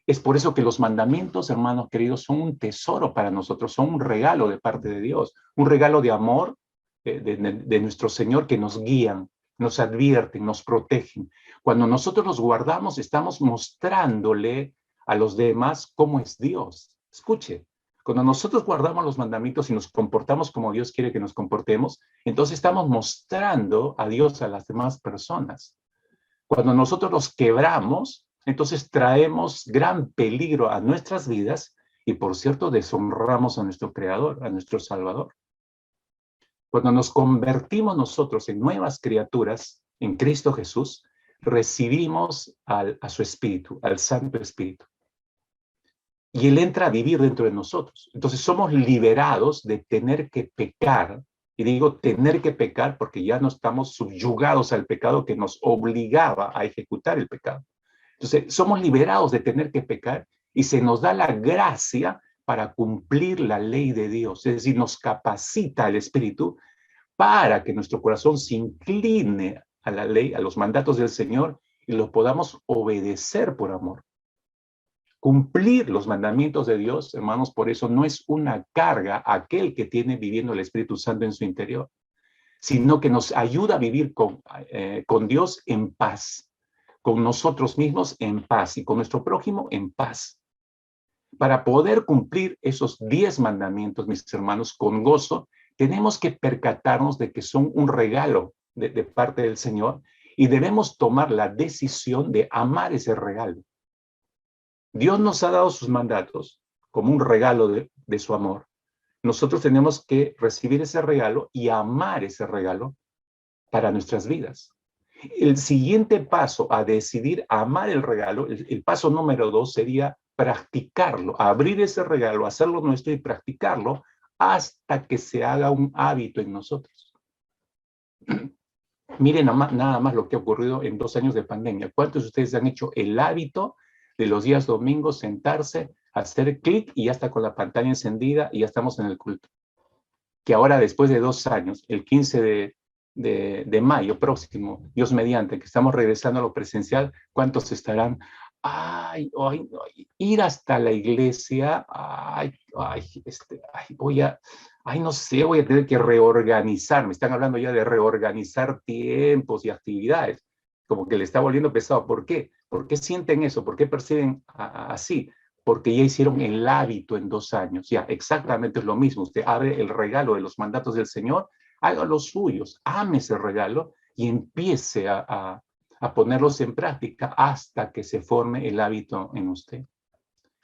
Es por eso que los mandamientos, hermanos queridos, son un tesoro para nosotros, son un regalo de parte de Dios, un regalo de amor de nuestro Señor que nos guían, nos advierten, nos protegen. Cuando nosotros los guardamos, estamos mostrándole a los demás cómo es Dios. Escuche, cuando nosotros guardamos los mandamientos y nos comportamos como Dios quiere que nos comportemos, entonces estamos mostrando a Dios a las demás personas. Cuando nosotros los quebramos, entonces traemos gran peligro a nuestras vidas y, por cierto, deshonramos a nuestro Creador, a nuestro Salvador. Cuando nos convertimos nosotros en nuevas criaturas en Cristo Jesús, recibimos a su Espíritu, al Santo Espíritu. Y Él entra a vivir dentro de nosotros. Entonces somos liberados de tener que pecar. Y digo tener que pecar porque ya no estamos subyugados al pecado que nos obligaba a ejecutar el pecado. Entonces somos liberados de tener que pecar y se nos da la gracia para cumplir la ley de Dios. Es decir, nos capacita el Espíritu para que nuestro corazón se incline a la ley, a los mandatos del Señor y los podamos obedecer por amor. Cumplir los mandamientos de Dios, hermanos, por eso no es una carga a aquel que tiene viviendo el Espíritu Santo en su interior, sino que nos ayuda a vivir con Dios en paz, con nosotros mismos en paz y con nuestro prójimo en paz. Para poder cumplir esos 10 mandamientos, mis hermanos, con gozo, tenemos que percatarnos de que son un regalo de parte del Señor y debemos tomar la decisión de amar ese regalo. Dios nos ha dado sus mandatos como un regalo de su amor. Nosotros tenemos que recibir ese regalo y amar ese regalo para nuestras vidas. El siguiente paso a decidir amar el regalo, el paso número 2 sería practicarlo, abrir ese regalo, hacerlo nuestro y practicarlo hasta que se haga un hábito en nosotros. Miren nada más lo que ha ocurrido en 2 años de pandemia. ¿Cuántos de ustedes han hecho el hábito de los días domingos sentarse, hacer clic y ya está con la pantalla encendida y ya estamos en el culto? Que ahora, después de 2 años, el 15 de mayo próximo, Dios mediante, que estamos regresando a lo presencial, ¿cuántos estarán? Ay, ir hasta la iglesia, no sé, voy a tener que reorganizar. Me están hablando ya de reorganizar tiempos y actividades, como que le está volviendo pesado. ¿Por qué? ¿Por qué sienten eso? ¿Por qué perciben así? Porque ya hicieron el hábito en 2 años. Ya, exactamente es lo mismo. Usted abre el regalo de los mandatos del Señor, haga los suyos, ame ese regalo y empiece a ponerlos en práctica hasta que se forme el hábito en usted.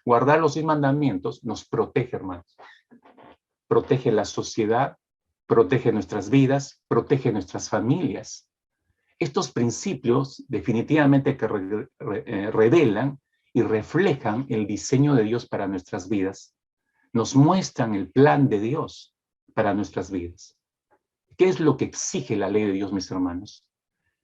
Guardar los 10 mandamientos nos protege, hermanos. protege la sociedad, protege nuestras vidas, protege nuestras familias. Estos principios definitivamente que revelan y reflejan el diseño de Dios para nuestras vidas, nos muestran el plan de Dios para nuestras vidas. ¿Qué es lo que exige la ley de Dios, mis hermanos?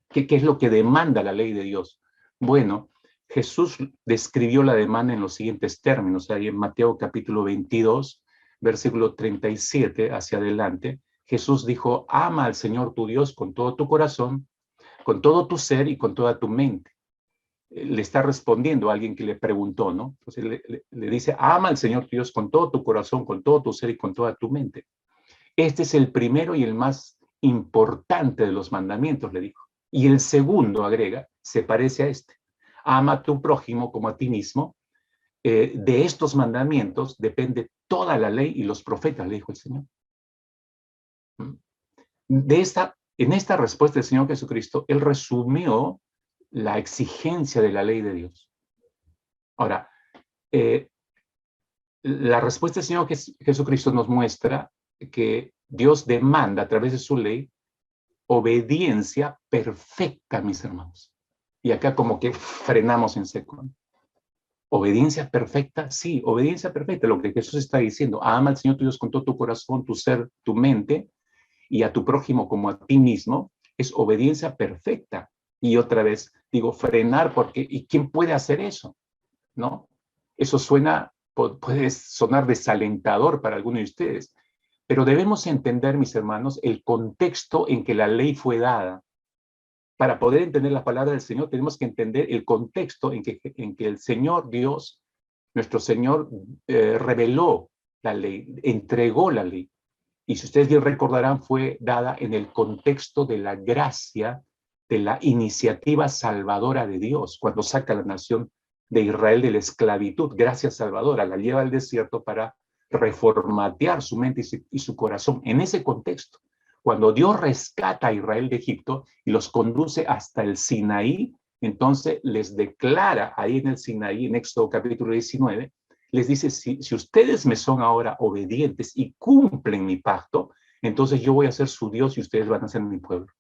¿Qué es lo que demanda la ley de Dios? Bueno, Jesús describió la demanda en los siguientes términos. Ahí en Mateo capítulo 22, versículo 37 hacia adelante, Jesús dijo, ama al Señor tu Dios con todo tu corazón, con todo tu ser y con toda tu mente. Le está respondiendo a alguien que le preguntó, ¿no? Entonces le dice, ama al Señor tu Dios con todo tu corazón, con todo tu ser y con toda tu mente. Este es el primero y el más importante de los mandamientos, le dijo. Y el segundo, agrega, se parece a este. Ama a tu prójimo como a ti mismo. De estos mandamientos depende toda la ley y los profetas, le dijo el Señor. En esta respuesta del Señor Jesucristo, Él resumió la exigencia de la ley de Dios. Ahora, la respuesta del Señor Jesucristo nos muestra que Dios demanda a través de su ley obediencia perfecta, mis hermanos. Y acá como que frenamos en seco. ¿Obediencia perfecta? Sí, obediencia perfecta. Lo que Jesús está diciendo, ama al Señor tu Dios con todo tu corazón, tu ser, tu mente, y a tu prójimo como a ti mismo, es obediencia perfecta. Y otra vez digo, frenar, porque ¿y quién puede hacer eso? ¿No? Eso puede sonar desalentador para algunos de ustedes, pero debemos entender, mis hermanos, el contexto en que la ley fue dada. Para poder entender la palabra del Señor, tenemos que entender el contexto en que el Señor Dios, nuestro Señor, reveló la ley, entregó la ley. Y si ustedes bien recordarán, fue dada en el contexto de la gracia, de la iniciativa salvadora de Dios, cuando saca a la nación de Israel de la esclavitud, gracia salvadora, la lleva al desierto para reformatear su mente y su corazón. En ese contexto, cuando Dios rescata a Israel de Egipto y los conduce hasta el Sinaí, entonces les declara ahí en el Sinaí, en Éxodo capítulo 19, les dice, si ustedes me son ahora obedientes y cumplen mi pacto, entonces yo voy a ser su Dios y ustedes van a ser mi pueblo.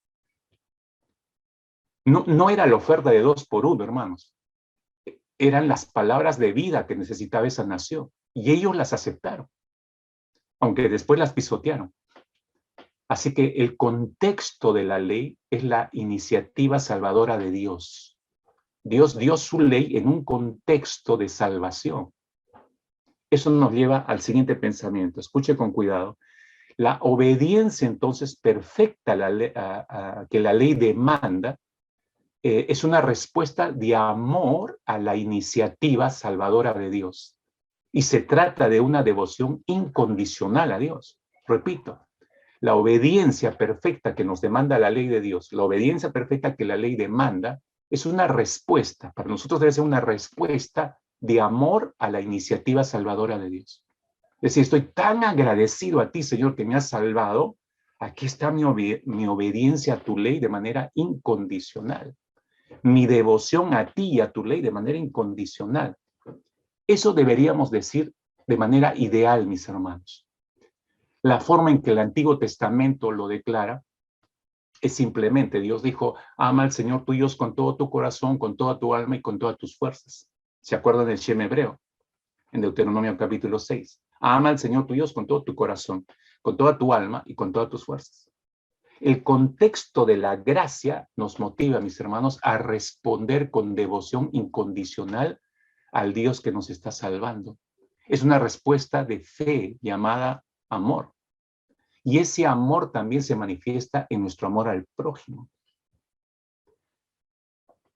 No era la oferta de 2 por 1, hermanos. Eran las palabras de vida que necesitaba esa nación. Y ellos las aceptaron, aunque después las pisotearon. Así que el contexto de la ley es la iniciativa salvadora de Dios. Dios dio su ley en un contexto de salvación. Eso nos lleva al siguiente pensamiento. Escuche con cuidado. La obediencia entonces perfecta que la ley demanda es una respuesta de amor a la iniciativa salvadora de Dios. Y se trata de una devoción incondicional a Dios. Repito, la obediencia perfecta que nos demanda la ley de Dios, la obediencia perfecta que la ley demanda, es una respuesta, para nosotros debe ser una respuesta de amor a la iniciativa salvadora de Dios. Es decir, estoy tan agradecido a ti, Señor, que me has salvado. Aquí está mi obediencia a tu ley de manera incondicional. Mi devoción a ti y a tu ley de manera incondicional. Eso deberíamos decir de manera ideal, mis hermanos. La forma en que el Antiguo Testamento lo declara es simplemente, Dios dijo, ama al Señor tu Dios con todo tu corazón, con toda tu alma y con todas tus fuerzas. ¿Se acuerdan del Shem hebreo? En Deuteronomio capítulo 6. Ama al Señor tu Dios con todo tu corazón, con toda tu alma y con todas tus fuerzas. El contexto de la gracia nos motiva, mis hermanos, a responder con devoción incondicional al Dios que nos está salvando. Es una respuesta de fe llamada amor. Y ese amor también se manifiesta en nuestro amor al prójimo.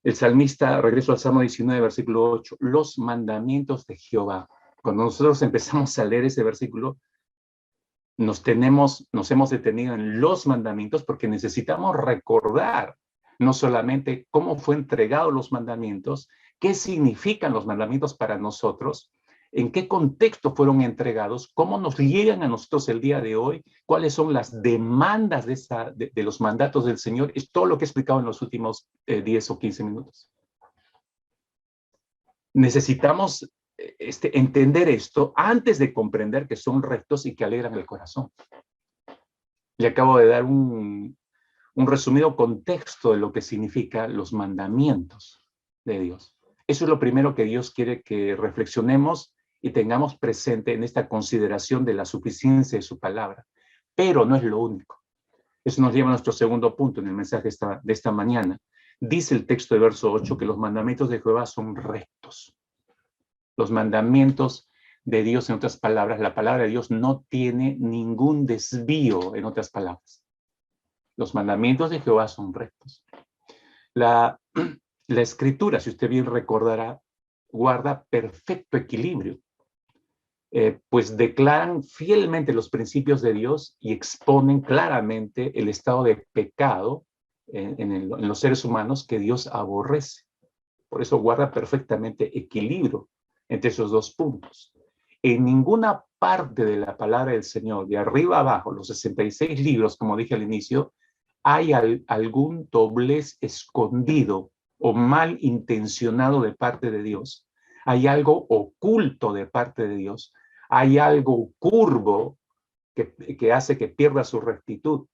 El salmista, regreso al Salmo 19, versículo 8, los mandamientos de Jehová. Cuando nosotros empezamos a leer ese versículo, nos hemos detenido en los mandamientos porque necesitamos recordar no solamente cómo fue entregado los mandamientos, qué significan los mandamientos para nosotros, en qué contexto fueron entregados, cómo nos llegan a nosotros el día de hoy, cuáles son las demandas de los mandatos del Señor. Es todo lo que he explicado en los últimos 10 o 15 minutos. Necesitamos entender esto antes de comprender que son rectos y que alegran el corazón. Le acabo de dar un resumido contexto de lo que significa los mandamientos de Dios. Eso es lo primero que Dios quiere que reflexionemos y tengamos presente en esta consideración de la suficiencia de su palabra. Pero no es lo único. Eso nos lleva a nuestro segundo punto en el mensaje de esta mañana. Dice el texto de verso 8 que los mandamientos de Jehová son rectos. Los mandamientos de Dios, en otras palabras, la palabra de Dios no tiene ningún desvío, en otras palabras. Los mandamientos de Jehová son rectos. La escritura, si usted bien recordará, guarda perfecto equilibrio. Pues declaran fielmente los principios de Dios y exponen claramente el estado de pecado en los seres humanos que Dios aborrece. Por eso guarda perfectamente equilibrio entre esos dos puntos. En ninguna parte de la palabra del Señor, de arriba a abajo, los 66 libros, como dije al inicio, hay algún doblez escondido o mal intencionado de parte de Dios. Hay algo oculto de parte de Dios. Hay algo curvo que hace que pierda su rectitud,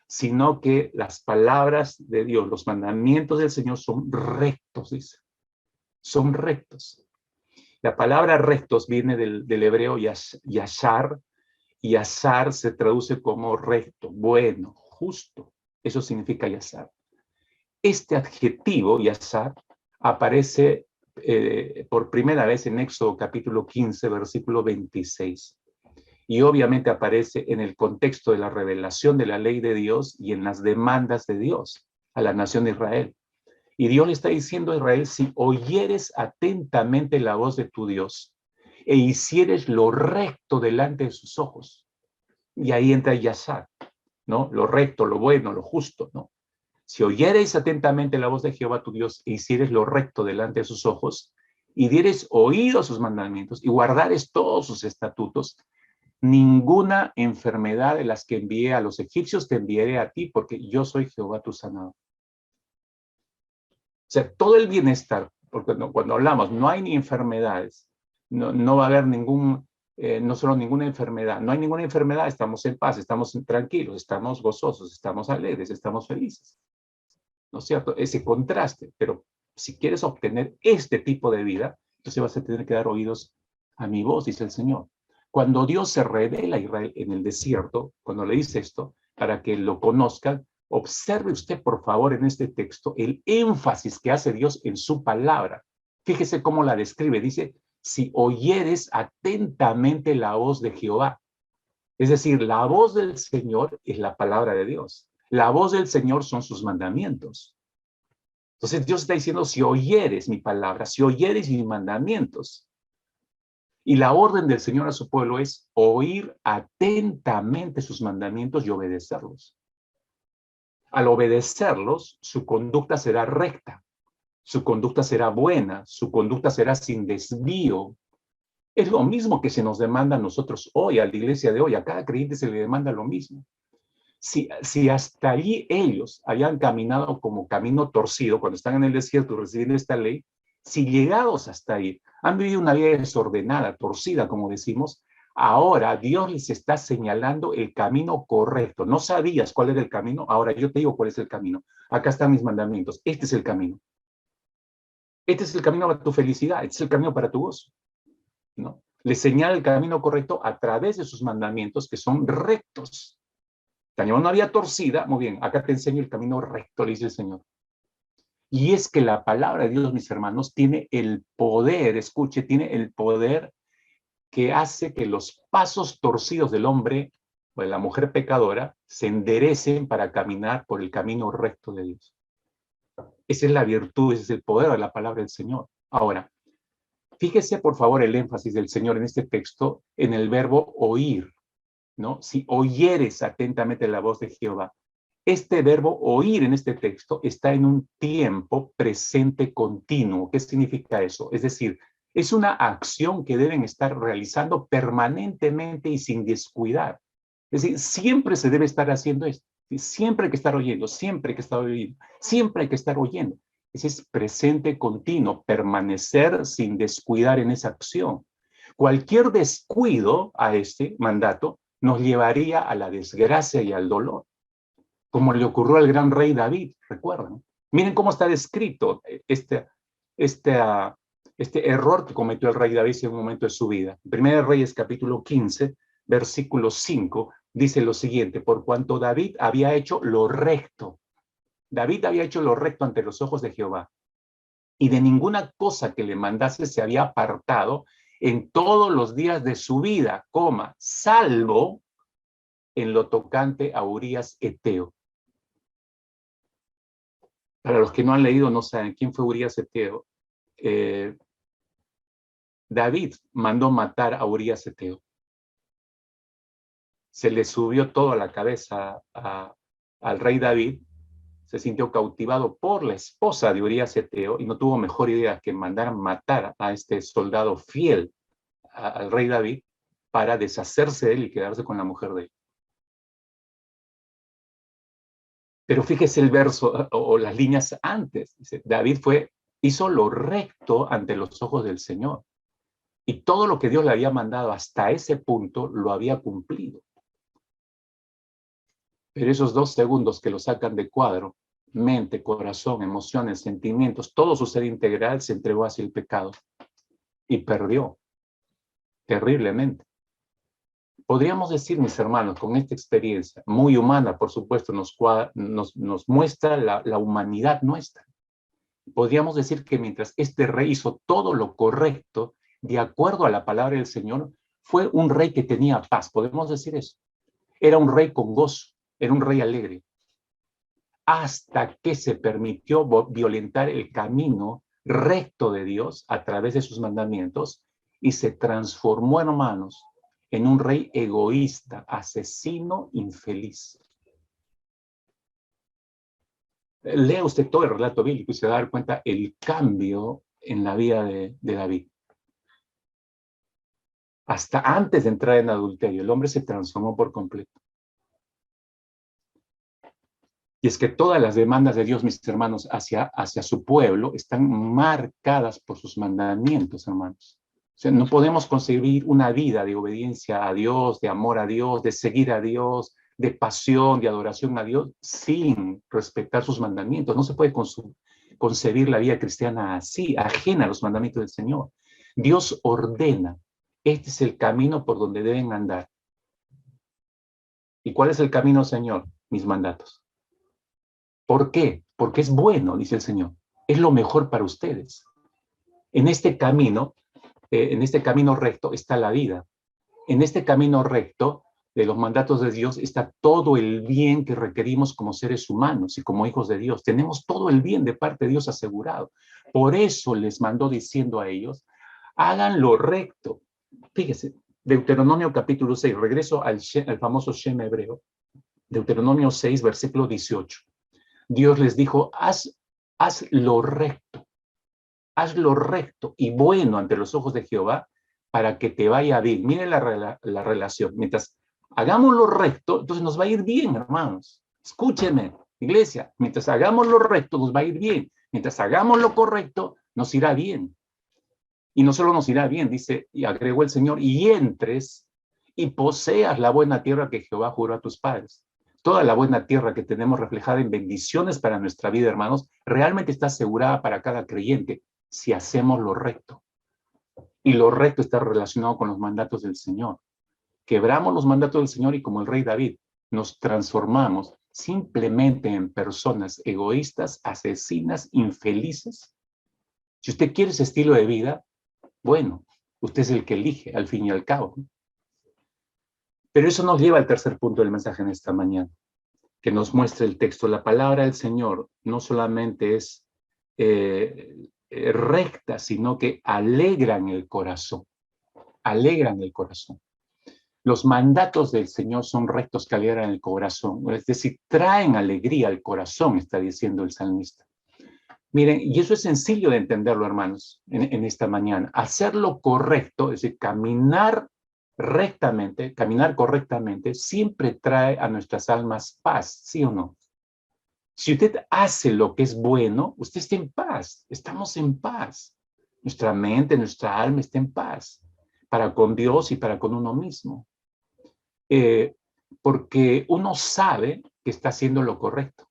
sino que las palabras de Dios, los mandamientos del Señor son rectos, dice. Son rectos. La palabra rectos viene del hebreo yashar, y yashar se traduce como recto, bueno, justo. Eso significa yashar. Este adjetivo, yashar, aparece por primera vez en Éxodo capítulo 15, versículo 26. Y obviamente aparece en el contexto de la revelación de la ley de Dios y en las demandas de Dios a la nación de Israel. Y Dios le está diciendo a Israel, si oyeres atentamente la voz de tu Dios e hicieres lo recto delante de sus ojos. Y ahí entra yashar, ¿no? Lo recto, lo bueno, lo justo, ¿no? Si oyeres atentamente la voz de Jehová tu Dios e hicieres lo recto delante de sus ojos y dieres oído a sus mandamientos y guardares todos sus estatutos, ninguna enfermedad de las que envié a los egipcios te enviaré a ti, porque yo soy Jehová tu sanador. O sea, todo el bienestar, porque cuando hablamos, no hay ni enfermedades, no va a haber no solo ninguna enfermedad, no hay ninguna enfermedad, estamos en paz, estamos tranquilos, estamos gozosos, estamos alegres, estamos felices. ¿No es cierto? Ese contraste, pero si quieres obtener este tipo de vida, entonces vas a tener que dar oídos a mi voz, dice el Señor. Cuando Dios se revela a Israel en el desierto, cuando le dice esto, para que lo conozcan, observe usted, por favor, en este texto, el énfasis que hace Dios en su palabra. Fíjese cómo la describe. Dice, si oyeres atentamente la voz de Jehová. Es decir, la voz del Señor es la palabra de Dios. La voz del Señor son sus mandamientos. Entonces Dios está diciendo, si oyeres mi palabra, si oyeres mis mandamientos. Y la orden del Señor a su pueblo es oír atentamente sus mandamientos y obedecerlos. Al obedecerlos, su conducta será recta, su conducta será buena, su conducta será sin desvío. Es lo mismo que se nos demanda a nosotros hoy, a la iglesia de hoy, a cada creyente se le demanda lo mismo. Si hasta allí ellos hayan caminado como camino torcido, cuando están en el desierto recibiendo esta ley, si llegados hasta ahí han vivido una vida desordenada, torcida, como decimos, ahora Dios les está señalando el camino correcto. No sabías cuál era el camino, ahora yo te digo cuál es el camino. Acá están mis mandamientos, este es el camino. Este es el camino para tu felicidad, este es el camino para tu gozo, ¿no? Les señala el camino correcto a través de sus mandamientos que son rectos. La no había torcida, muy bien, acá te enseño el camino recto, le dice el Señor. Y es que la palabra de Dios, mis hermanos, tiene el poder, escuche, tiene el poder que hace que los pasos torcidos del hombre o de la mujer pecadora se enderecen para caminar por el camino recto de Dios. Esa es la virtud, ese es el poder de la palabra del Señor. Ahora, fíjese por favor el énfasis del Señor en este texto en el verbo oír, ¿no? Si oyeres atentamente la voz de Jehová. Este verbo oír en este texto está en un tiempo presente continuo. ¿Qué significa eso? Es decir, es una acción que deben estar realizando permanentemente y sin descuidar. Es decir, siempre se debe estar haciendo esto. Siempre hay que estar oyendo, siempre hay que estar oyendo, siempre hay que estar oyendo. Ese es presente continuo, permanecer sin descuidar en esa acción. Cualquier descuido a este mandato nos llevaría a la desgracia y al dolor, como le ocurrió al gran rey David, recuerdan. Miren cómo está descrito este error que cometió el rey David en un momento de su vida. Primera de Reyes, capítulo 15, versículo 5, dice lo siguiente: por cuanto David había hecho lo recto. David había hecho lo recto ante los ojos de Jehová, y de ninguna cosa que le mandase se había apartado en todos los días de su vida, salvo en lo tocante a Urías Eteo. Para los que no han leído, no saben quién fue Urías Eteo. David mandó matar a Urías Eteo. Se le subió todo a la cabeza al rey David, se sintió cautivado por la esposa de Urías Eteo y no tuvo mejor idea que mandar matar a este soldado fiel al rey David para deshacerse de él y quedarse con la mujer de él. Pero fíjese el verso o las líneas antes. Dice, David hizo lo recto ante los ojos del Señor. Y todo lo que Dios le había mandado hasta ese punto lo había cumplido. Pero esos 2 segundos que lo sacan de cuadro, mente, corazón, emociones, sentimientos, todo su ser integral se entregó hacia el pecado y perdió terriblemente. Podríamos decir, mis hermanos, con esta experiencia, muy humana, por supuesto, nos muestra la humanidad nuestra. Podríamos decir que mientras este rey hizo todo lo correcto, de acuerdo a la palabra del Señor, fue un rey que tenía paz. ¿Podemos decir eso? Era un rey con gozo, era un rey alegre. Hasta que se permitió violentar el camino recto de Dios a través de sus mandamientos y se transformó, hermanos, en un rey egoísta, asesino, infeliz. Lea usted todo el relato bíblico y se va a dar cuenta el cambio en la vida de David. Hasta antes de entrar en adulterio, el hombre se transformó por completo. Y es que todas las demandas de Dios, mis hermanos, hacia su pueblo están marcadas por sus mandamientos, hermanos. O sea, no podemos concebir una vida de obediencia a Dios, de amor a Dios, de seguir a Dios, de pasión, de adoración a Dios, sin respetar sus mandamientos. No se puede concebir la vida cristiana así, ajena a los mandamientos del Señor. Dios ordena, este es el camino por donde deben andar. ¿Y cuál es el camino, Señor? Mis mandatos. ¿Por qué? Porque es bueno, dice el Señor. Es lo mejor para ustedes. En este camino recto está la vida. En este camino recto de los mandatos de Dios está todo el bien que requerimos como seres humanos y como hijos de Dios. Tenemos todo el bien de parte de Dios asegurado. Por eso les mandó diciendo a ellos, hagan lo recto. Fíjese, Deuteronomio capítulo 6, regreso al famoso Shem hebreo. Deuteronomio 6, versículo 18. Dios les dijo, haz lo recto. Haz lo recto y bueno ante los ojos de Jehová para que te vaya bien. Miren la relación. Mientras hagamos lo recto, entonces nos va a ir bien, hermanos. Escúchenme, iglesia. Mientras hagamos lo recto, nos va a ir bien. Mientras hagamos lo correcto, nos irá bien. Y no solo nos irá bien, dice, y agregó el Señor, y entres y poseas la buena tierra que Jehová juró a tus padres. Toda la buena tierra que tenemos reflejada en bendiciones para nuestra vida, hermanos, realmente está asegurada para cada creyente si hacemos lo recto. Y lo recto está relacionado con los mandatos del Señor. Quebramos los mandatos del Señor y como el rey David, nos transformamos simplemente en personas egoístas, asesinas, infelices. Si usted quiere ese estilo de vida, bueno, usted es el que elige, al fin y al cabo. Pero eso nos lleva al tercer punto del mensaje en esta mañana, que nos muestra el texto. La palabra del Señor no solamente es recta, sino que alegran el corazón. Alegran el corazón. Los mandatos del Señor son rectos que alegran el corazón. Es decir, traen alegría al corazón, está diciendo el salmista. Miren, y eso es sencillo de entenderlo, hermanos, en esta mañana. Hacer lo correcto, es decir, caminar correctamente, siempre trae a nuestras almas paz, ¿sí o no? Si usted hace lo que es bueno, usted está en paz, estamos en paz. Nuestra mente, nuestra alma está en paz, para con Dios y para con uno mismo. Porque uno sabe que está haciendo lo correcto.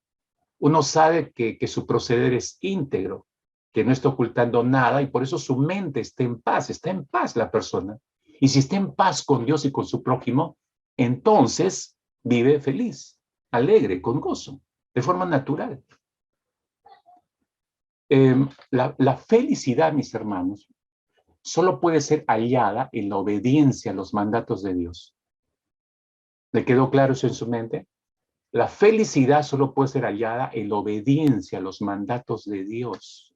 Uno sabe que su proceder es íntegro, que no está ocultando nada y por eso su mente está en paz la persona. Y si está en paz con Dios y con su prójimo, entonces vive feliz, alegre, con gozo, de forma natural. La felicidad, mis hermanos, solo puede ser hallada en la obediencia a los mandatos de Dios. ¿Le quedó claro eso en su mente? La felicidad solo puede ser hallada en la obediencia a los mandatos de Dios.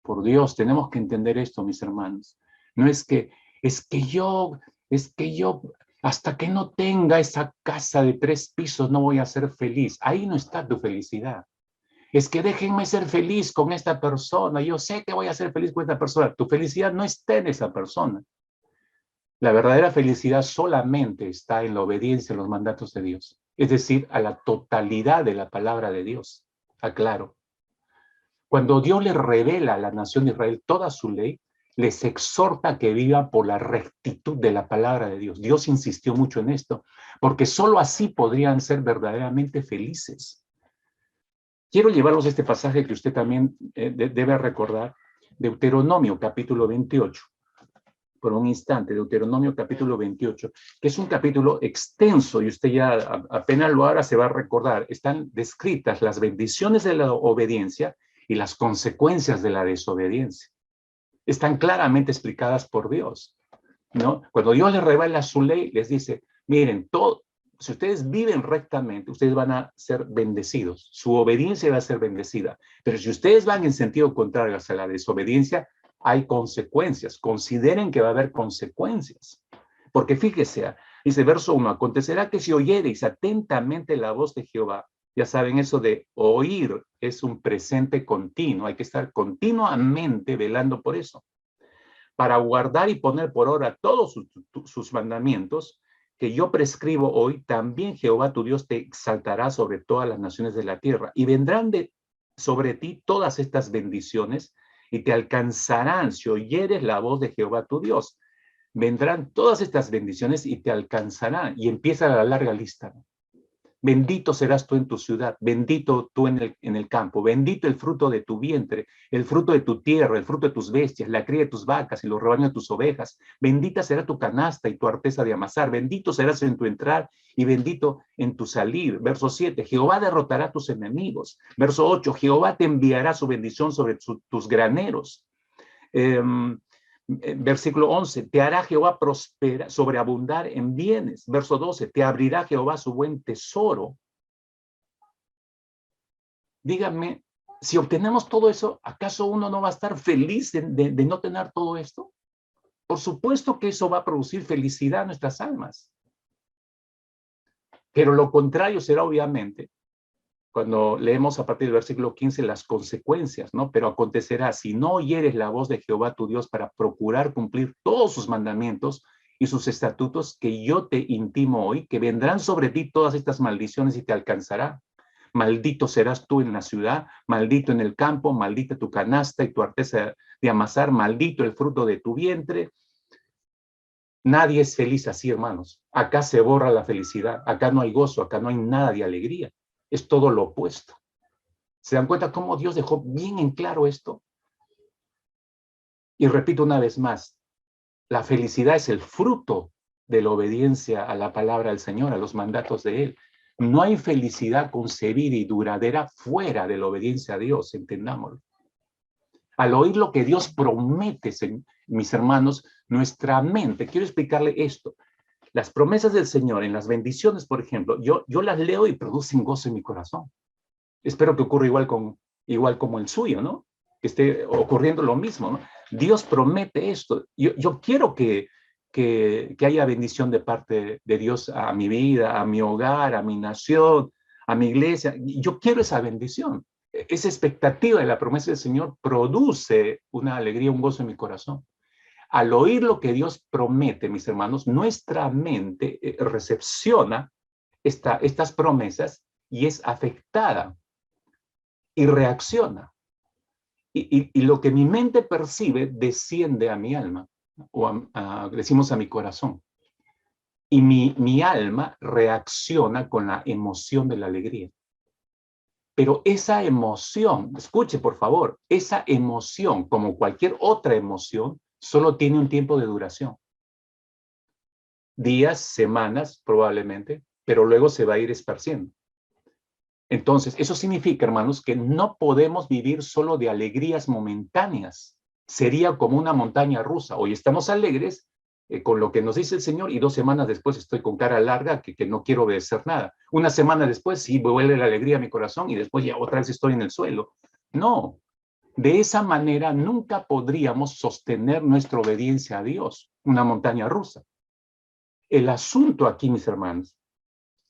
Por Dios, tenemos que entender esto, mis hermanos. No es que yo, hasta que no tenga esa casa de 3 pisos, no voy a ser feliz. Ahí no está tu felicidad. Es que déjenme ser feliz con esta persona. Yo sé que voy a ser feliz con esta persona. Tu felicidad no está en esa persona. La verdadera felicidad solamente está en la obediencia a los mandatos de Dios, es decir, a la totalidad de la palabra de Dios. Aclaro. Cuando Dios le revela a la nación de Israel toda su ley, les exhorta que vivan por la rectitud de la palabra de Dios. Dios insistió mucho en esto, porque sólo así podrían ser verdaderamente felices. Quiero llevarlos a este pasaje que usted también debe recordar, Deuteronomio capítulo 28. Por un instante, Deuteronomio capítulo 28, que es un capítulo extenso y usted ya apenas lo haga se va a recordar. Están descritas las bendiciones de la obediencia y las consecuencias de la desobediencia. Están claramente explicadas por Dios, ¿no? Cuando Dios les revela su ley, les dice, miren, si ustedes viven rectamente, ustedes van a ser bendecidos. Su obediencia va a ser bendecida. Pero si ustedes van en sentido contrario hacia la desobediencia, hay consecuencias. Consideren que va a haber consecuencias. Porque fíjese, dice verso 1, acontecerá que si oyereis atentamente la voz de Jehová, ya saben, eso de oír es un presente continuo, hay que estar continuamente velando por eso, para guardar y poner por obra todos sus mandamientos, que yo prescribo hoy, también Jehová tu Dios te exaltará sobre todas las naciones de la tierra, y vendrán sobre ti todas estas bendiciones, y te alcanzarán si oyeres la voz de Jehová tu Dios. Vendrán todas estas bendiciones y te alcanzarán. Y empieza la larga lista. Bendito serás tú en tu ciudad, bendito tú en el campo, bendito el fruto de tu vientre, el fruto de tu tierra, el fruto de tus bestias, la cría de tus vacas y los rebaños de tus ovejas. Bendita será tu canasta y tu arteza de amasar, bendito serás en tu entrar y bendito en tu salir. Verso 7, Jehová derrotará a tus enemigos. Verso 8, Jehová te enviará su bendición sobre tus graneros. Versículo 11, te hará Jehová prosperar, sobreabundar en bienes. Verso 12, te abrirá Jehová su buen tesoro. Díganme, si obtenemos todo eso, ¿acaso uno no va a estar feliz de no tener todo esto? Por supuesto que eso va a producir felicidad a nuestras almas. Pero lo contrario será obviamente cuando leemos a partir del versículo 15 las consecuencias, ¿no? Pero acontecerá, si no oyeres la voz de Jehová tu Dios para procurar cumplir todos sus mandamientos y sus estatutos que yo te intimo hoy, que vendrán sobre ti todas estas maldiciones y te alcanzará. Maldito serás tú en la ciudad, maldito en el campo, maldita tu canasta y tu arteza de amasar, maldito el fruto de tu vientre. Nadie es feliz así, hermanos. Acá se borra la felicidad, acá no hay gozo, acá no hay nada de alegría. Es todo lo opuesto. ¿Se dan cuenta cómo Dios dejó bien en claro esto? Y repito una vez más, la felicidad es el fruto de la obediencia a la palabra del Señor, a los mandatos de Él. No hay felicidad concebida y duradera fuera de la obediencia a Dios, entendámoslo. Al oír lo que Dios promete, mis hermanos, nuestra mente, quiero explicarle esto. Las promesas del Señor en las bendiciones, por ejemplo, yo las leo y producen gozo en mi corazón. Espero que ocurra igual como el suyo, ¿no? Que esté ocurriendo lo mismo, ¿no? Dios promete esto. Yo quiero que haya bendición de parte de Dios a mi vida, a mi hogar, a mi nación, a mi iglesia. Yo quiero esa bendición. Esa expectativa de la promesa del Señor produce una alegría, un gozo en mi corazón. Al oír lo que Dios promete, mis hermanos, nuestra mente recepciona estas promesas y es afectada y reacciona. Y lo que mi mente percibe desciende a mi alma, o decimos a mi corazón. Y mi alma reacciona con la emoción de la alegría. Pero esa emoción, escuche por favor, esa emoción, como cualquier otra emoción, solo tiene un tiempo de duración. Días, semanas, probablemente, pero luego se va a ir esparciendo. Entonces, eso significa, hermanos, que no podemos vivir solo de alegrías momentáneas. Sería como una montaña rusa. Hoy estamos alegres con lo que nos dice el Señor y 2 semanas después estoy con cara larga que no quiero obedecer nada. Una semana después sí vuelve la alegría a mi corazón y después ya otra vez estoy en el suelo. No, de esa manera nunca podríamos sostener nuestra obediencia a Dios, una montaña rusa. El asunto aquí, mis hermanos,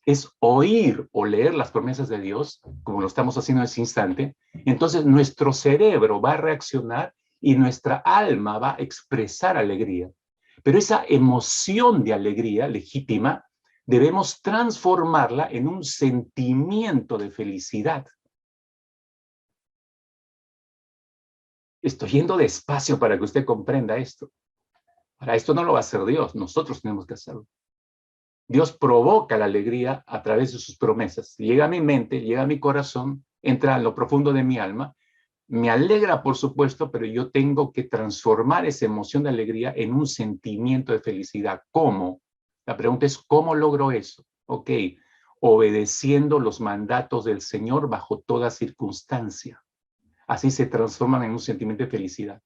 es oír o leer las promesas de Dios, como lo estamos haciendo en ese instante. Entonces nuestro cerebro va a reaccionar y nuestra alma va a expresar alegría. Pero esa emoción de alegría legítima debemos transformarla en un sentimiento de felicidad. Estoy yendo despacio para que usted comprenda esto. Para esto no lo va a hacer Dios, nosotros tenemos que hacerlo. Dios provoca la alegría a través de sus promesas. Llega a mi mente, llega a mi corazón, entra en lo profundo de mi alma. Me alegra, por supuesto, pero yo tengo que transformar esa emoción de alegría en un sentimiento de felicidad. ¿Cómo? La pregunta es, ¿cómo logro eso? Ok, obedeciendo los mandatos del Señor bajo toda circunstancia. Así se transforman en un sentimiento de felicidad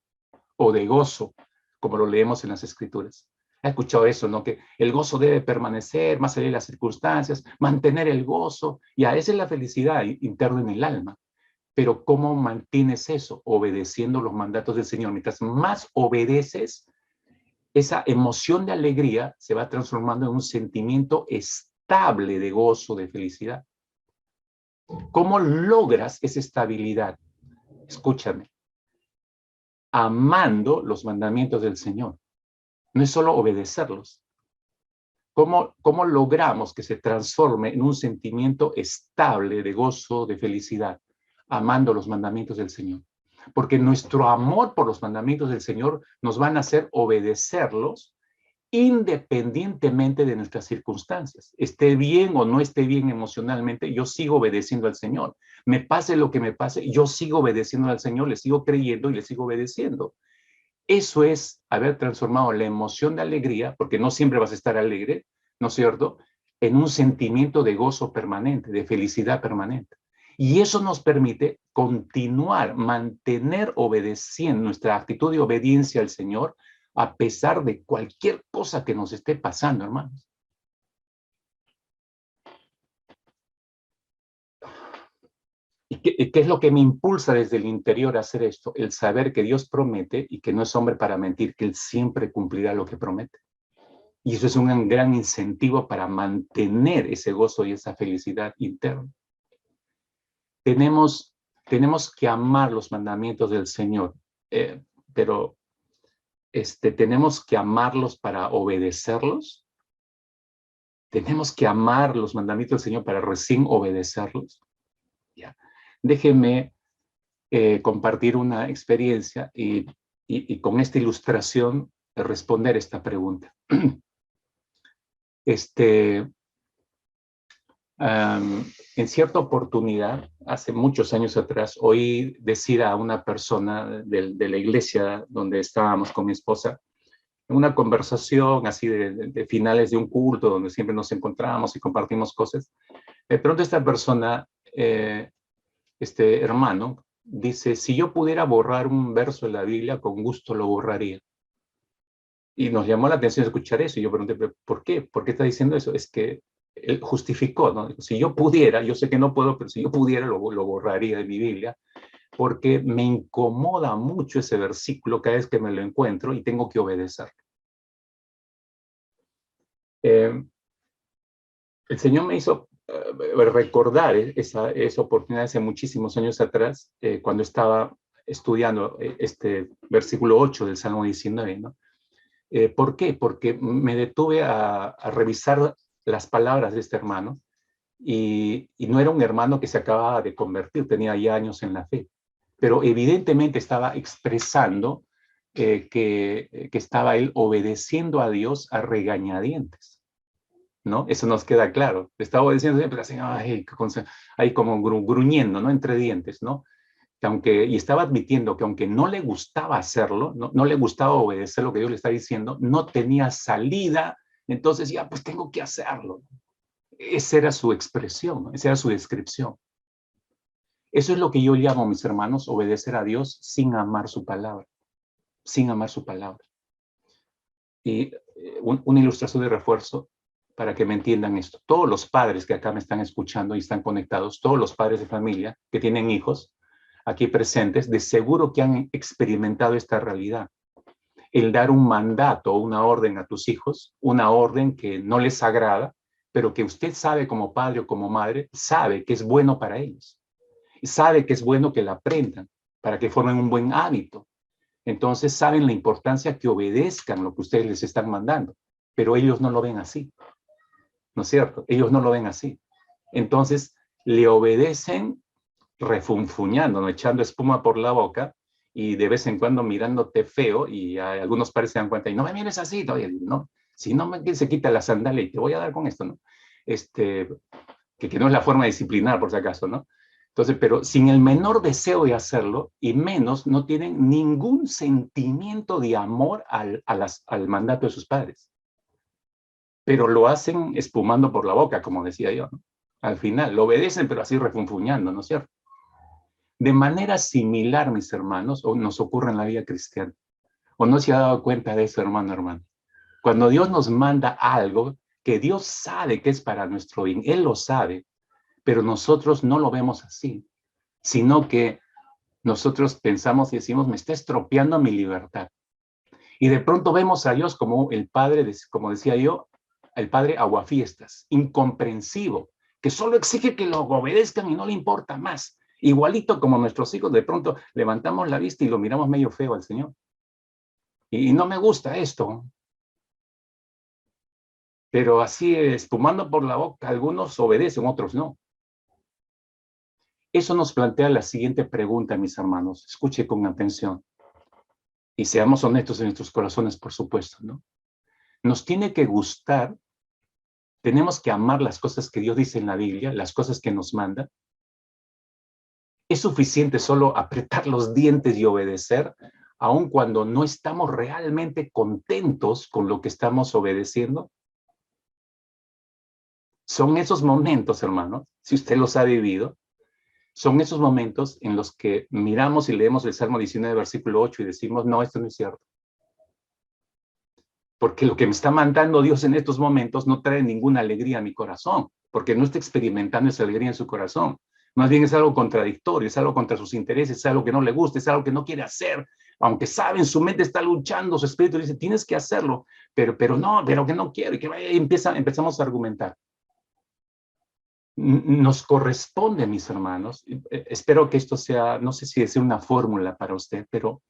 o de gozo, como lo leemos en las Escrituras. ¿Ha escuchado eso, no? Que el gozo debe permanecer más allá de las circunstancias, mantener el gozo, y a esa es la felicidad interna en el alma. Pero ¿cómo mantienes eso? Obedeciendo los mandatos del Señor. Mientras más obedeces, esa emoción de alegría se va transformando en un sentimiento estable de gozo, de felicidad. ¿Cómo logras esa estabilidad? Escúchame. Amando los mandamientos del Señor. No es solo obedecerlos. ¿Cómo logramos que se transforme en un sentimiento estable de gozo, de felicidad? Amando los mandamientos del Señor. Porque nuestro amor por los mandamientos del Señor nos van a hacer obedecerlos independientemente de nuestras circunstancias. Esté bien o no esté bien emocionalmente, yo sigo obedeciendo al Señor. Me pase lo que me pase, yo sigo obedeciendo al Señor, le sigo creyendo y le sigo obedeciendo. Eso es haber transformado la emoción de alegría, porque no siempre vas a estar alegre, ¿no es cierto?, en un sentimiento de gozo permanente, de felicidad permanente. Y eso nos permite continuar, mantener obedeciendo nuestra actitud de obediencia al Señor, a pesar de cualquier cosa que nos esté pasando, hermanos. ¿Y qué es lo que me impulsa desde el interior a hacer esto? El saber que Dios promete y que no es hombre para mentir, que Él siempre cumplirá lo que promete. Y eso es un gran incentivo para mantener ese gozo y esa felicidad interna. Tenemos que amar los mandamientos del Señor, pero tenemos que amarlos para obedecerlos. Tenemos que amar los mandamientos del Señor para recién obedecerlos. ¿Ya? Déjenme compartir una experiencia y con esta ilustración responder esta pregunta. En cierta oportunidad, hace muchos años atrás, oí decir a una persona de la iglesia donde estábamos con mi esposa, en una conversación así de finales de un culto donde siempre nos encontramos y compartimos cosas, de pronto esta persona, este hermano, dice, si yo pudiera borrar un verso de la Biblia, con gusto lo borraría. Y nos llamó la atención escuchar eso. Y yo pregunté, ¿por qué? ¿Por qué está diciendo eso? Es que él justificó, ¿no? Dijo, si yo pudiera, yo sé que no puedo, pero si yo pudiera, lo borraría de mi Biblia, porque me incomoda mucho ese versículo cada vez que me lo encuentro y tengo que obedecer. El Señor me hizo recordar esa oportunidad hace muchísimos años atrás, cuando estaba estudiando este versículo 8 del Salmo 19, ¿no? ¿Por qué? Porque me detuve a revisar las palabras de este hermano y no era un hermano que se acababa de convertir, tenía ya años en la fe, pero evidentemente estaba expresando que estaba él obedeciendo a Dios a regañadientes, ¿no? Eso nos queda claro. Estaba obedeciendo siempre así, ay, ahí como gruñendo, ¿no? Entre dientes, ¿no? Y estaba admitiendo que aunque no le gustaba hacerlo, no le gustaba obedecer lo que Dios le está diciendo, no tenía salida, entonces ya, pues tengo que hacerlo. Esa era su expresión, esa era su descripción. Eso es lo que yo llamo, mis hermanos, obedecer a Dios sin amar su palabra, sin amar su palabra. Y una ilustración de refuerzo para que me entiendan esto. Todos los padres que acá me están escuchando y están conectados, todos los padres de familia que tienen hijos aquí presentes, de seguro que han experimentado esta realidad. El dar un mandato o una orden a tus hijos, una orden que no les agrada, pero que usted sabe como padre o como madre, sabe que es bueno para ellos. Y sabe que es bueno que la aprendan para que formen un buen hábito. Entonces saben la importancia que obedezcan lo que ustedes les están mandando, pero ellos no lo ven así, ¿no es cierto? Ellos no lo ven así. Entonces le obedecen refunfuñando, ¿no? Echando espuma por la boca y de vez en cuando mirándote feo y algunos padres se dan cuenta y no me mires así todavía, ¿no? Si no se quita la sandalia y te voy a dar con esto, ¿no? Que no es la forma de disciplinar por si acaso, ¿no? Entonces, pero sin el menor deseo de hacerlo y menos no tienen ningún sentimiento de amor al mandato de sus padres. Pero lo hacen espumando por la boca, como decía yo, ¿no? Al final, lo obedecen, pero así refunfuñando, ¿no es cierto? De manera similar, mis hermanos, nos ocurre en la vida cristiana. ¿O no se ha dado cuenta de eso, hermano? Cuando Dios nos manda algo que Dios sabe que es para nuestro bien, Él lo sabe, pero nosotros no lo vemos así, sino que nosotros pensamos y decimos, me está estropeando mi libertad. Y de pronto vemos a Dios como el Padre, como decía yo, el Padre aguafiestas, incomprensivo, que solo exige que lo obedezcan y no le importa más. Igualito como nuestros hijos, de pronto levantamos la vista y lo miramos medio feo al Señor. Y no me gusta esto. Pero así, espumando por la boca, algunos obedecen, otros no. Eso nos plantea la siguiente pregunta, mis hermanos. Escuche con atención. Y seamos honestos en nuestros corazones, por supuesto, ¿no? Nos tiene que gustar, tenemos que amar las cosas que Dios dice en la Biblia, las cosas que nos manda. ¿Es suficiente solo apretar los dientes y obedecer, aun cuando no estamos realmente contentos con lo que estamos obedeciendo? Son esos momentos, hermanos, si usted los ha vivido, son esos momentos en los que miramos y leemos el Salmo 19, versículo 8 y decimos, no, esto no es cierto. Porque lo que me está mandando Dios en estos momentos no trae ninguna alegría a mi corazón, porque no está experimentando esa alegría en su corazón. Más bien es algo contradictorio, es algo contra sus intereses, es algo que no le gusta, es algo que no quiere hacer, aunque sabe, en su mente está luchando, su espíritu dice, tienes que hacerlo, pero que no quiero, y que empezamos a argumentar. Nos corresponde, mis hermanos, espero que esto sea, no sé si es una fórmula para usted, pero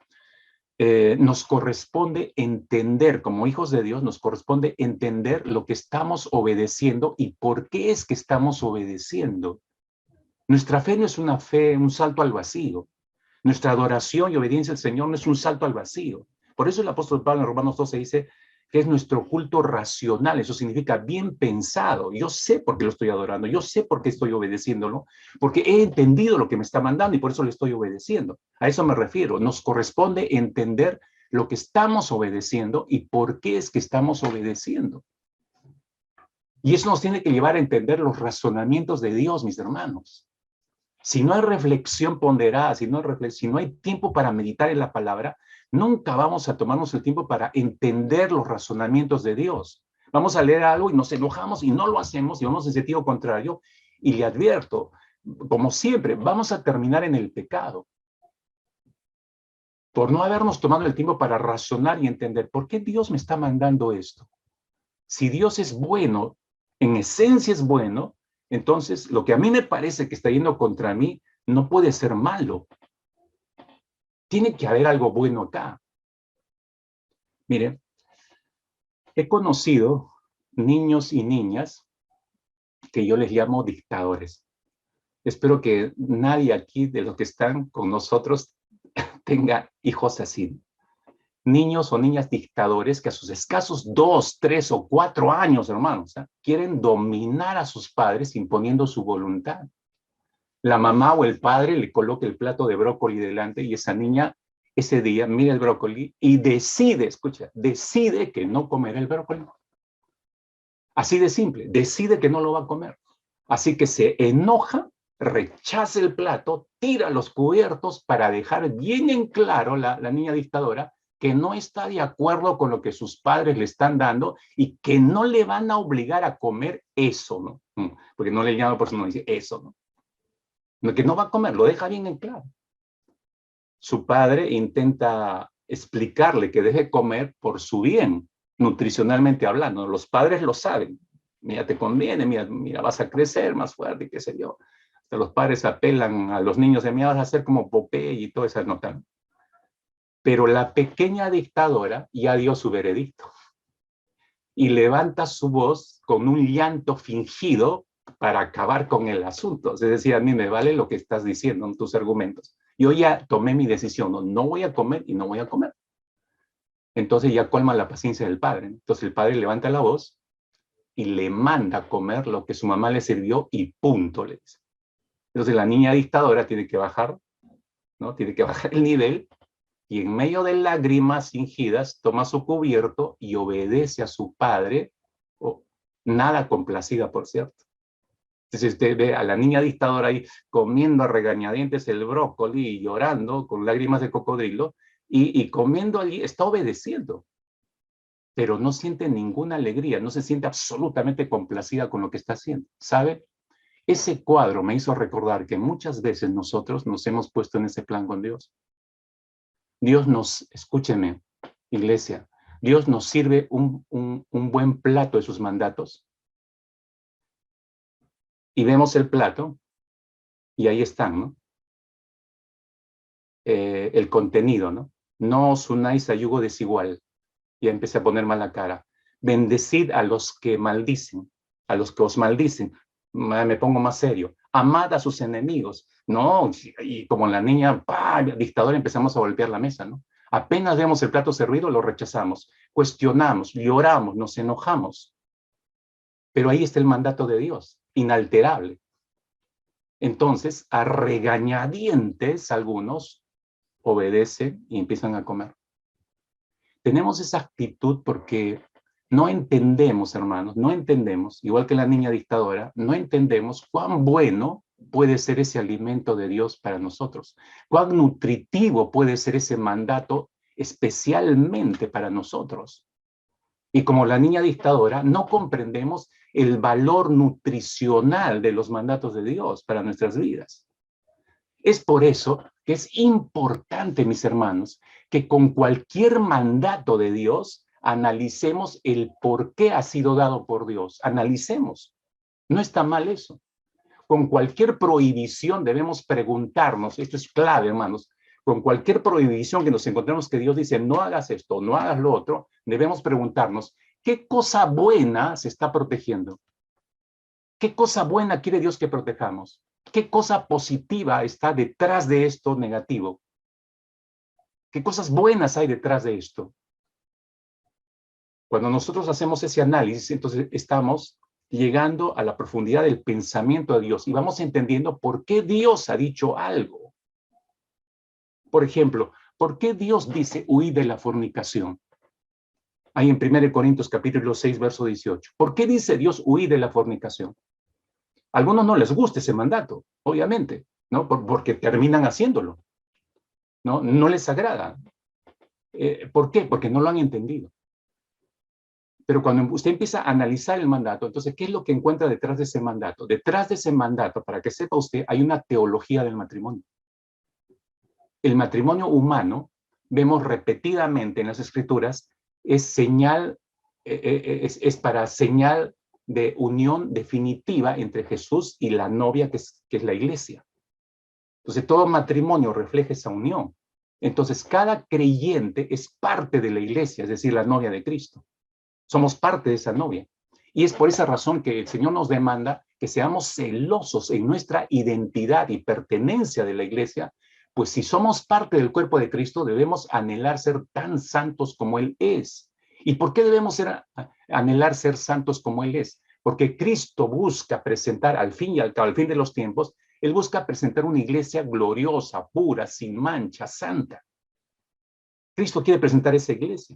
nos corresponde entender, como hijos de Dios, nos corresponde entender lo que estamos obedeciendo y por qué es que estamos obedeciendo. Nuestra fe no es una fe, un salto al vacío. Nuestra adoración y obediencia al Señor no es un salto al vacío. Por eso el apóstol Pablo en Romanos 12 dice que es nuestro culto racional, eso significa bien pensado. Yo sé por qué lo estoy adorando, yo sé por qué estoy obedeciéndolo, porque he entendido lo que me está mandando y por eso le estoy obedeciendo. A eso me refiero, nos corresponde entender lo que estamos obedeciendo y por qué es que estamos obedeciendo. Y eso nos tiene que llevar a entender los razonamientos de Dios, mis hermanos. Si no hay reflexión ponderada, si no hay tiempo para meditar en la palabra, nunca vamos a tomarnos el tiempo para entender los razonamientos de Dios. Vamos a leer algo y nos enojamos y no lo hacemos y vamos en sentido contrario. Y le advierto, como siempre, vamos a terminar en el pecado. Por no habernos tomado el tiempo para razonar y entender por qué Dios me está mandando esto. Si Dios es bueno, en esencia es bueno, entonces lo que a mí me parece que está yendo contra mí no puede ser malo. Tiene que haber algo bueno acá. Mire, he conocido niños y niñas que yo les llamo dictadores. Espero que nadie aquí de los que están con nosotros tenga hijos así. Niños o niñas dictadores que a sus escasos 2, 3 o 4 años, hermanos, quieren dominar a sus padres imponiendo su voluntad. La mamá o el padre le coloca el plato de brócoli delante y esa niña ese día mira el brócoli y decide, escucha, decide que no comerá el brócoli. Así de simple, decide que no lo va a comer. Así que se enoja, rechaza el plato, tira los cubiertos para dejar bien en claro la niña dictadora que no está de acuerdo con lo que sus padres le están dando y que no le van a obligar a comer eso, ¿no? Porque no le llama por su nombre, dice eso, ¿no? Que no va a comer, lo deja bien en claro. Su padre intenta explicarle que deje comer por su bien, nutricionalmente hablando. Los padres lo saben. Mira, te conviene, mira, vas a crecer más fuerte, qué sé yo. Hasta los padres apelan a los niños de mira, vas a ser como Popeye y toda esa nota. Pero la pequeña dictadora ya dio su veredicto y levanta su voz con un llanto fingido para acabar con el asunto. Es decir, a mí me vale lo que estás diciendo en tus argumentos. Yo ya tomé mi decisión, no voy a comer y no voy a comer. Entonces ya colma la paciencia del padre. Entonces el padre levanta la voz y le manda a comer lo que su mamá le sirvió y punto, le dice. Entonces la niña dictadora tiene que bajar, ¿no? Tiene que bajar el nivel y en medio de lágrimas fingidas toma su cubierto y obedece a su padre, nada complacida, por cierto. Entonces usted ve a la niña dictadora ahí comiendo a regañadientes el brócoli y llorando con lágrimas de cocodrilo y comiendo allí, está obedeciendo, pero no siente ninguna alegría, no se siente absolutamente complacida con lo que está haciendo, ¿sabe? Ese cuadro me hizo recordar que muchas veces nosotros nos hemos puesto en ese plan con Dios. Dios nos, escúcheme, iglesia, Dios nos sirve un buen plato de sus mandatos y vemos el plato y ahí están, ¿no? El contenido, ¿no? No os unáis a yugo desigual. Ya empecé a poner mala cara. Bendecid a los que maldicen, a los que os maldicen. Me pongo más serio. Amad a sus enemigos. No, y como la niña, dictadora, empezamos a golpear la mesa, ¿no? Apenas vemos el plato servido, lo rechazamos, cuestionamos, lloramos, nos enojamos. Pero ahí está el mandato de Dios, inalterable. Entonces, a regañadientes, algunos obedecen y empiezan a comer. Tenemos esa actitud porque no entendemos, hermanos, no entendemos, igual que la niña dictadora, no entendemos cuán bueno puede ser ese alimento de Dios para nosotros, cuán nutritivo puede ser ese mandato especialmente para nosotros. Y como la niña dictadora, no comprendemos el valor nutricional de los mandatos de Dios para nuestras vidas. Es por eso que es importante, mis hermanos, que con cualquier mandato de Dios analicemos el por qué ha sido dado por Dios. Analicemos. No está mal eso. Con cualquier prohibición debemos preguntarnos, esto es clave, hermanos, con cualquier prohibición que nos encontremos que Dios dice, no hagas esto, no hagas lo otro, debemos preguntarnos, ¿qué cosa buena se está protegiendo? ¿Qué cosa buena quiere Dios que protejamos? ¿Qué cosa positiva está detrás de esto negativo? ¿Qué cosas buenas hay detrás de esto? Cuando nosotros hacemos ese análisis, entonces estamos llegando a la profundidad del pensamiento de Dios y vamos entendiendo por qué Dios ha dicho algo. Por ejemplo, ¿por qué Dios dice huid de la fornicación? Ahí en 1 Corintios capítulo 6, verso 18. ¿Por qué dice Dios huid de la fornicación? A algunos no les gusta ese mandato, obviamente, ¿no? Porque terminan haciéndolo, ¿no? No les agrada. ¿Por qué? Porque no lo han entendido. Pero cuando usted empieza a analizar el mandato, entonces, ¿qué es lo que encuentra detrás de ese mandato? Detrás de ese mandato, para que sepa usted, hay una teología del matrimonio. El matrimonio humano, vemos repetidamente en las Escrituras, es señal, es para señal de unión definitiva entre Jesús y la novia que es la iglesia. Entonces, todo matrimonio refleja esa unión. Entonces, cada creyente es parte de la iglesia, es decir, la novia de Cristo. Somos parte de esa novia. Y es por esa razón que el Señor nos demanda que seamos celosos en nuestra identidad y pertenencia de la iglesia, pues si somos parte del cuerpo de Cristo, debemos anhelar ser tan santos como Él es. ¿Y por qué debemos anhelar ser santos como Él es? Porque Cristo busca presentar, al fin y al cabo, al fin de los tiempos, Él busca presentar una iglesia gloriosa, pura, sin mancha, santa. Cristo quiere presentar esa iglesia.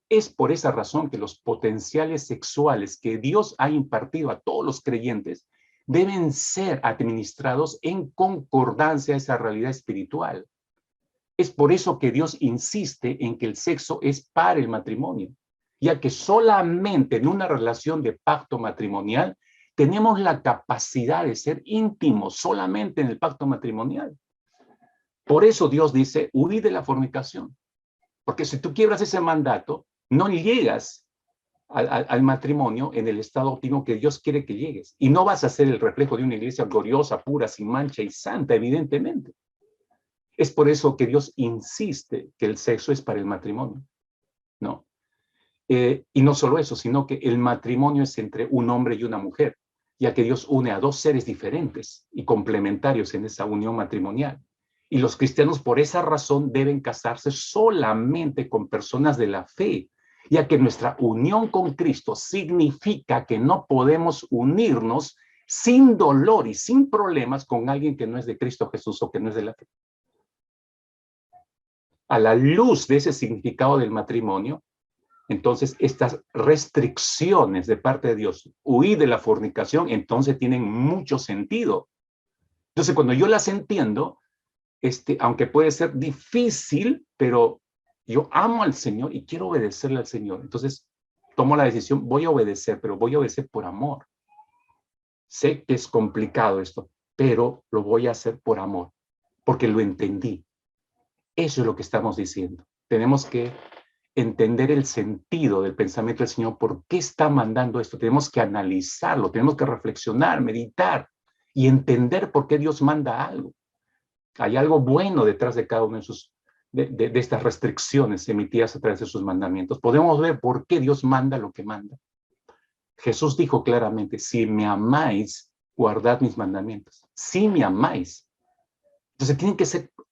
Es por esa razón que los potenciales sexuales que Dios ha impartido a todos los creyentes deben ser administrados en concordancia a esa realidad espiritual. Es por eso que Dios insiste en que el sexo es para el matrimonio, ya que solamente en una relación de pacto matrimonial tenemos la capacidad de ser íntimos, solamente en el pacto matrimonial. Por eso Dios dice, huid de la fornicación. Porque si tú quiebras ese mandato, no llegas al matrimonio en el estado óptimo que Dios quiere que llegues. Y no vas a ser el reflejo de una iglesia gloriosa, pura, sin mancha y santa, evidentemente. Es por eso que Dios insiste que el sexo es para el matrimonio, ¿no? Y no solo eso, sino que el matrimonio es entre un hombre y una mujer, ya que Dios une a dos seres diferentes y complementarios en esa unión matrimonial. Y los cristianos por esa razón deben casarse solamente con personas de la fe, ya que nuestra unión con Cristo significa que no podemos unirnos sin dolor y sin problemas con alguien que no es de Cristo Jesús o que no es de la fe. A la luz de ese significado del matrimonio, entonces estas restricciones de parte de Dios, huir de la fornicación, entonces tienen mucho sentido. Entonces cuando yo las entiendo, aunque puede ser difícil, pero yo amo al Señor y quiero obedecerle al Señor. Entonces, tomo la decisión, voy a obedecer, pero voy a obedecer por amor. Sé que es complicado esto, pero lo voy a hacer por amor, porque lo entendí. Eso es lo que estamos diciendo. Tenemos que entender el sentido del pensamiento del Señor, por qué está mandando esto. Tenemos que analizarlo, tenemos que reflexionar, meditar y entender por qué Dios manda algo. Hay algo bueno detrás de cada una de estas restricciones emitidas a través de sus mandamientos. Podemos ver por qué Dios manda lo que manda. Jesús dijo claramente, si me amáis, guardad mis mandamientos. Si me amáis. Entonces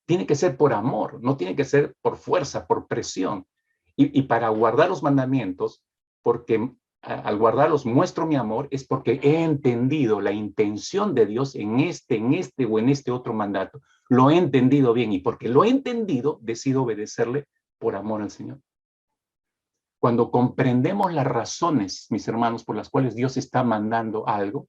tiene que ser por amor, no tiene que ser por fuerza, por presión. Y para guardar los mandamientos, porque al guardarlos muestro mi amor, es porque he entendido la intención de Dios en este o en este otro mandato. Lo he entendido bien y porque lo he entendido, decido obedecerle por amor al Señor. Cuando comprendemos las razones, mis hermanos, por las cuales Dios está mandando algo,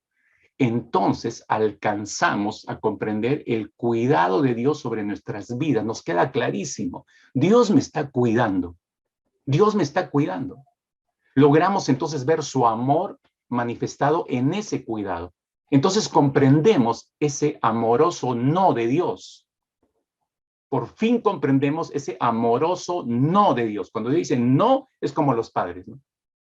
entonces alcanzamos a comprender el cuidado de Dios sobre nuestras vidas. Nos queda clarísimo. Dios me está cuidando. Dios me está cuidando. Logramos entonces ver su amor manifestado en ese cuidado. Entonces comprendemos ese amoroso no de Dios. Por fin comprendemos ese amoroso no de Dios. Cuando dicen no, es como los padres, ¿no?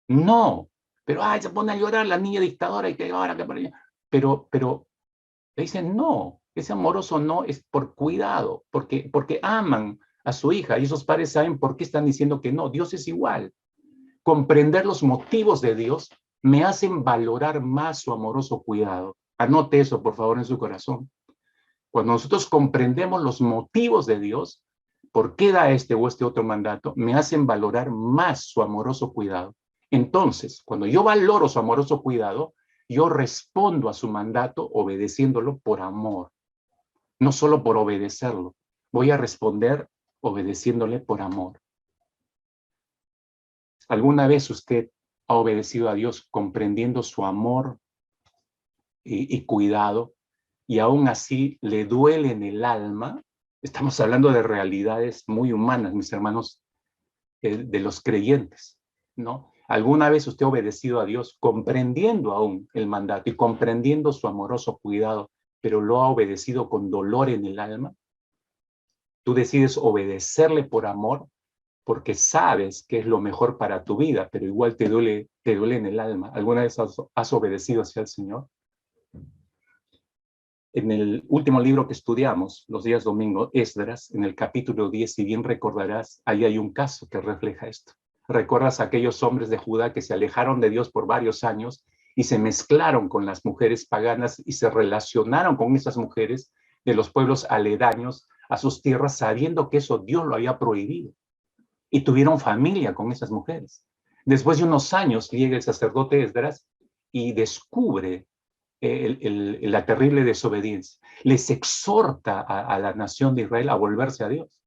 No, pero ay, se pone a llorar la niña dictadora y que ahora que para allá. Pero le dicen no, ese amoroso no es por cuidado, porque aman a su hija y esos padres saben por qué están diciendo que no. Dios es igual. Comprender los motivos de Dios me hacen valorar más su amoroso cuidado. Anote eso, por favor, en su corazón. Cuando nosotros comprendemos los motivos de Dios, por qué da este o este otro mandato, me hacen valorar más su amoroso cuidado. Entonces, cuando yo valoro su amoroso cuidado, yo respondo a su mandato obedeciéndolo por amor, no solo por obedecerlo. Voy a responder obedeciéndole por amor. ¿Alguna vez usted ha obedecido a Dios comprendiendo su amor y cuidado y aún así le duele en el alma? Estamos hablando de realidades muy humanas, mis hermanos, de los creyentes, ¿no? ¿Alguna vez usted ha obedecido a Dios comprendiendo aún el mandato y comprendiendo su amoroso cuidado, pero lo ha obedecido con dolor en el alma? Tú decides obedecerle por amor porque sabes que es lo mejor para tu vida, pero igual te duele en el alma. ¿Alguna vez has obedecido hacia el Señor? En el último libro que estudiamos, los días domingos, Esdras, en el capítulo 10, si bien recordarás, ahí hay un caso que refleja esto. ¿Recuerdas a aquellos hombres de Judá que se alejaron de Dios por varios años y se mezclaron con las mujeres paganas y se relacionaron con esas mujeres de los pueblos aledaños a sus tierras, sabiendo que eso Dios lo había prohibido. Y tuvieron familia con esas mujeres. Después de unos años llega el sacerdote Esdras y descubre la terrible desobediencia. Les exhorta a la nación de Israel a volverse a Dios.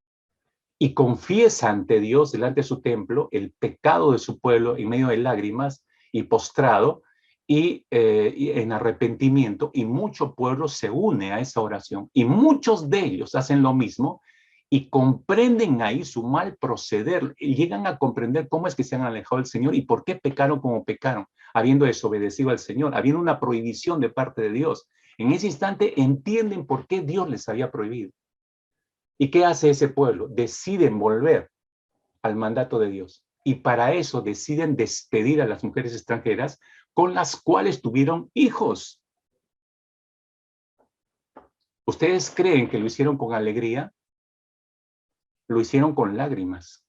Y confiesa ante Dios, delante de su templo, el pecado de su pueblo en medio de lágrimas y postrado y en arrepentimiento. Y mucho pueblo se une a esa oración. Y muchos de ellos hacen lo mismo y comprenden ahí su mal proceder. Y llegan a comprender cómo es que se han alejado del Señor y por qué pecaron como pecaron, habiendo desobedecido al Señor, habiendo una prohibición de parte de Dios. En ese instante entienden por qué Dios les había prohibido. ¿Y qué hace ese pueblo? Deciden volver al mandato de Dios. Y para eso deciden despedir a las mujeres extranjeras con las cuales tuvieron hijos. ¿Ustedes creen que lo hicieron con alegría? Lo hicieron con lágrimas,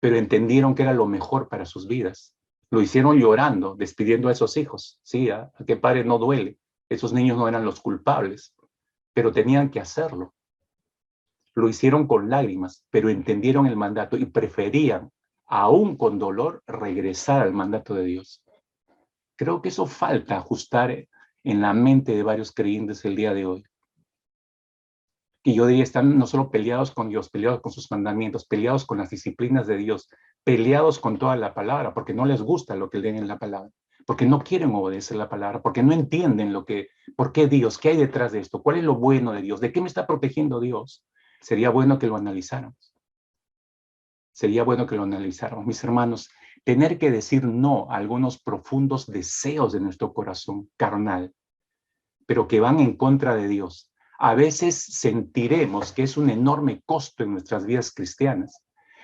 pero entendieron que era lo mejor para sus vidas. Lo hicieron llorando, despidiendo a esos hijos. Sí, a qué padre no duele. Esos niños no eran los culpables, pero tenían que hacerlo. Lo hicieron con lágrimas, pero entendieron el mandato y preferían, aún con dolor, regresar al mandato de Dios. Creo que eso falta ajustar en la mente de varios creyentes el día de hoy. Y yo diría, están no solo peleados con Dios, peleados con sus mandamientos, peleados con las disciplinas de Dios, peleados con toda la palabra, porque no les gusta lo que leen en la palabra, porque no quieren obedecer la palabra, porque no entienden por qué Dios, qué hay detrás de esto, cuál es lo bueno de Dios, de qué me está protegiendo Dios. Sería bueno que lo analizáramos. Sería bueno que lo analizáramos, mis hermanos. Tener que decir no a algunos profundos deseos de nuestro corazón carnal, pero que van en contra de Dios. A veces sentiremos que es un enorme costo en nuestras vidas cristianas,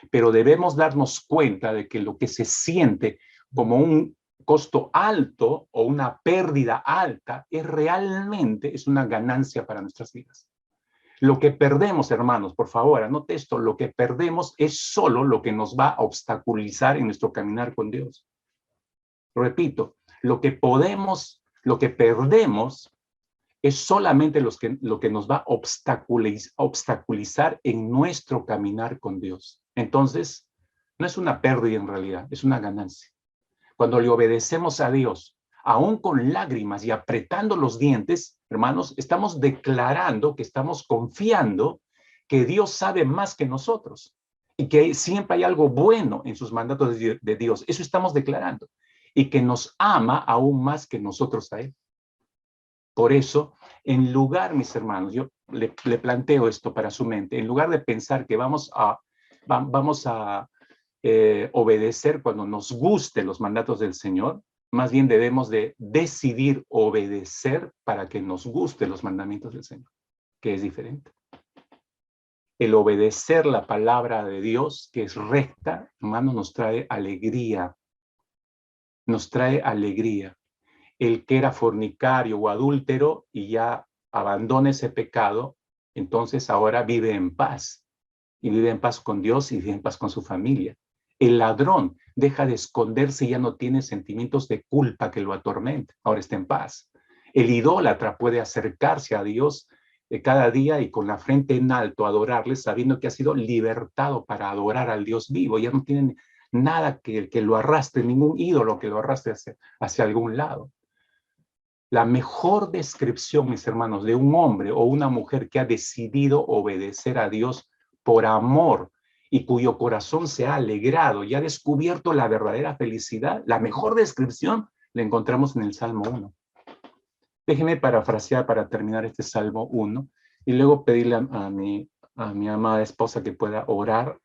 pero debemos darnos cuenta de que lo que se siente como un costo alto o una pérdida alta es una ganancia para nuestras vidas. Lo que perdemos, hermanos, por favor, anote esto, lo que perdemos es solo lo que nos va a obstaculizar en nuestro caminar con Dios. Repito, lo que perdemos es solamente lo que nos va a obstaculizar en nuestro caminar con Dios. Entonces, no es una pérdida en realidad, es una ganancia. Cuando le obedecemos a Dios, aún con lágrimas y apretando los dientes, hermanos, estamos declarando que estamos confiando que Dios sabe más que nosotros y que siempre hay algo bueno en sus mandatos de Dios. Eso estamos declarando. Y que nos ama aún más que nosotros a Él. Por eso, en lugar, mis hermanos, yo le planteo esto para su mente, en lugar de pensar que vamos a obedecer cuando nos guste los mandatos del Señor, más bien debemos de decidir obedecer para que nos guste los mandamientos del Señor, que es diferente. El obedecer la palabra de Dios, que es recta, hermanos, nos trae alegría. Nos trae alegría. El que era fornicario o adúltero y ya abandona ese pecado, entonces ahora vive en paz. Y vive en paz con Dios y vive en paz con su familia. El ladrón deja de esconderse y ya no tiene sentimientos de culpa que lo atormenten. Ahora está en paz. El idólatra puede acercarse a Dios cada día y con la frente en alto adorarle, sabiendo que ha sido libertado para adorar al Dios vivo. Ya no tiene nada que lo arrastre, ningún ídolo que lo arrastre hacia algún lado. La mejor descripción, mis hermanos, de un hombre o una mujer que ha decidido obedecer a Dios por amor y cuyo corazón se ha alegrado y ha descubierto la verdadera felicidad, la mejor descripción la encontramos en el Salmo 1. Déjeme parafrasear para terminar este Salmo 1 y luego pedirle a mi amada esposa que pueda orar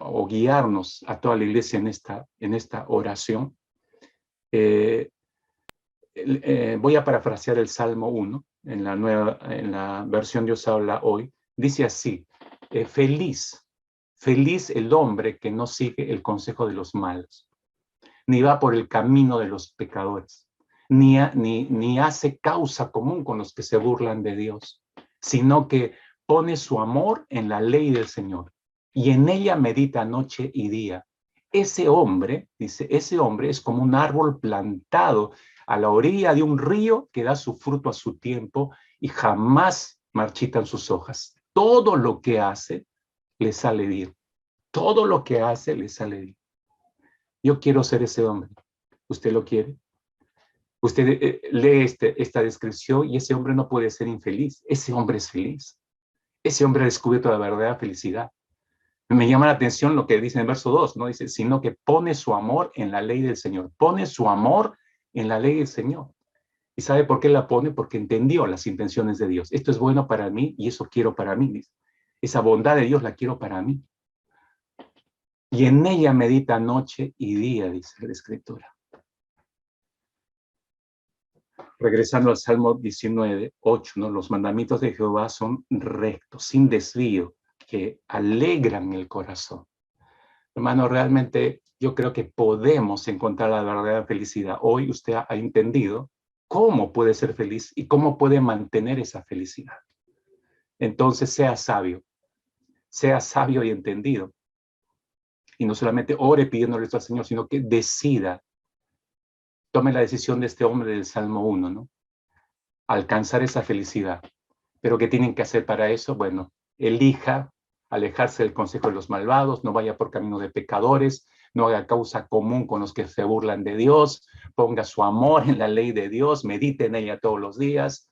o guiarnos a toda la iglesia en esta oración. Voy a parafrasear el Salmo 1 en la versión Dios habla hoy. Dice así: feliz el hombre que no sigue el consejo de los malos, ni va por el camino de los pecadores, ni hace causa común con los que se burlan de Dios, sino que pone su amor en la ley del Señor y en ella medita noche y día. Ese hombre, dice, ese hombre es como un árbol plantado a la orilla de un río que da su fruto a su tiempo y jamás marchitan sus hojas. Todo lo que hace le sale bien. Todo lo que hace le sale bien. Yo quiero ser ese hombre. ¿Usted lo quiere? Usted lee esta descripción y ese hombre no puede ser infeliz. Ese hombre es feliz. Ese hombre ha descubierto la verdadera felicidad. Me llama la atención lo que dice en el verso 2, ¿no? Dice, sino que pone su amor en la ley del Señor. Pone su amor en la ley del Señor. ¿Y sabe por qué la pone? Porque entendió las intenciones de Dios. Esto es bueno para mí y eso quiero para mí. Dice. Esa bondad de Dios la quiero para mí. Y en ella medita noche y día, dice la Escritura. Regresando al Salmo 19, 8, ¿no? Los mandamientos de Jehová son rectos, sin desvío, que alegran el corazón. Hermano, realmente yo creo que podemos encontrar la verdadera felicidad. Hoy usted ha entendido cómo puede ser feliz y cómo puede mantener esa felicidad. Entonces, sea sabio y entendido. Y no solamente ore pidiéndole esto al Señor, sino que decida, tome la decisión de este hombre del Salmo 1, ¿no? Alcanzar esa felicidad. Pero ¿qué tienen que hacer para eso? Bueno, elija alejarse del consejo de los malvados, no vaya por camino de pecadores, no haga causa común con los que se burlan de Dios, ponga su amor en la ley de Dios, medite en ella todos los días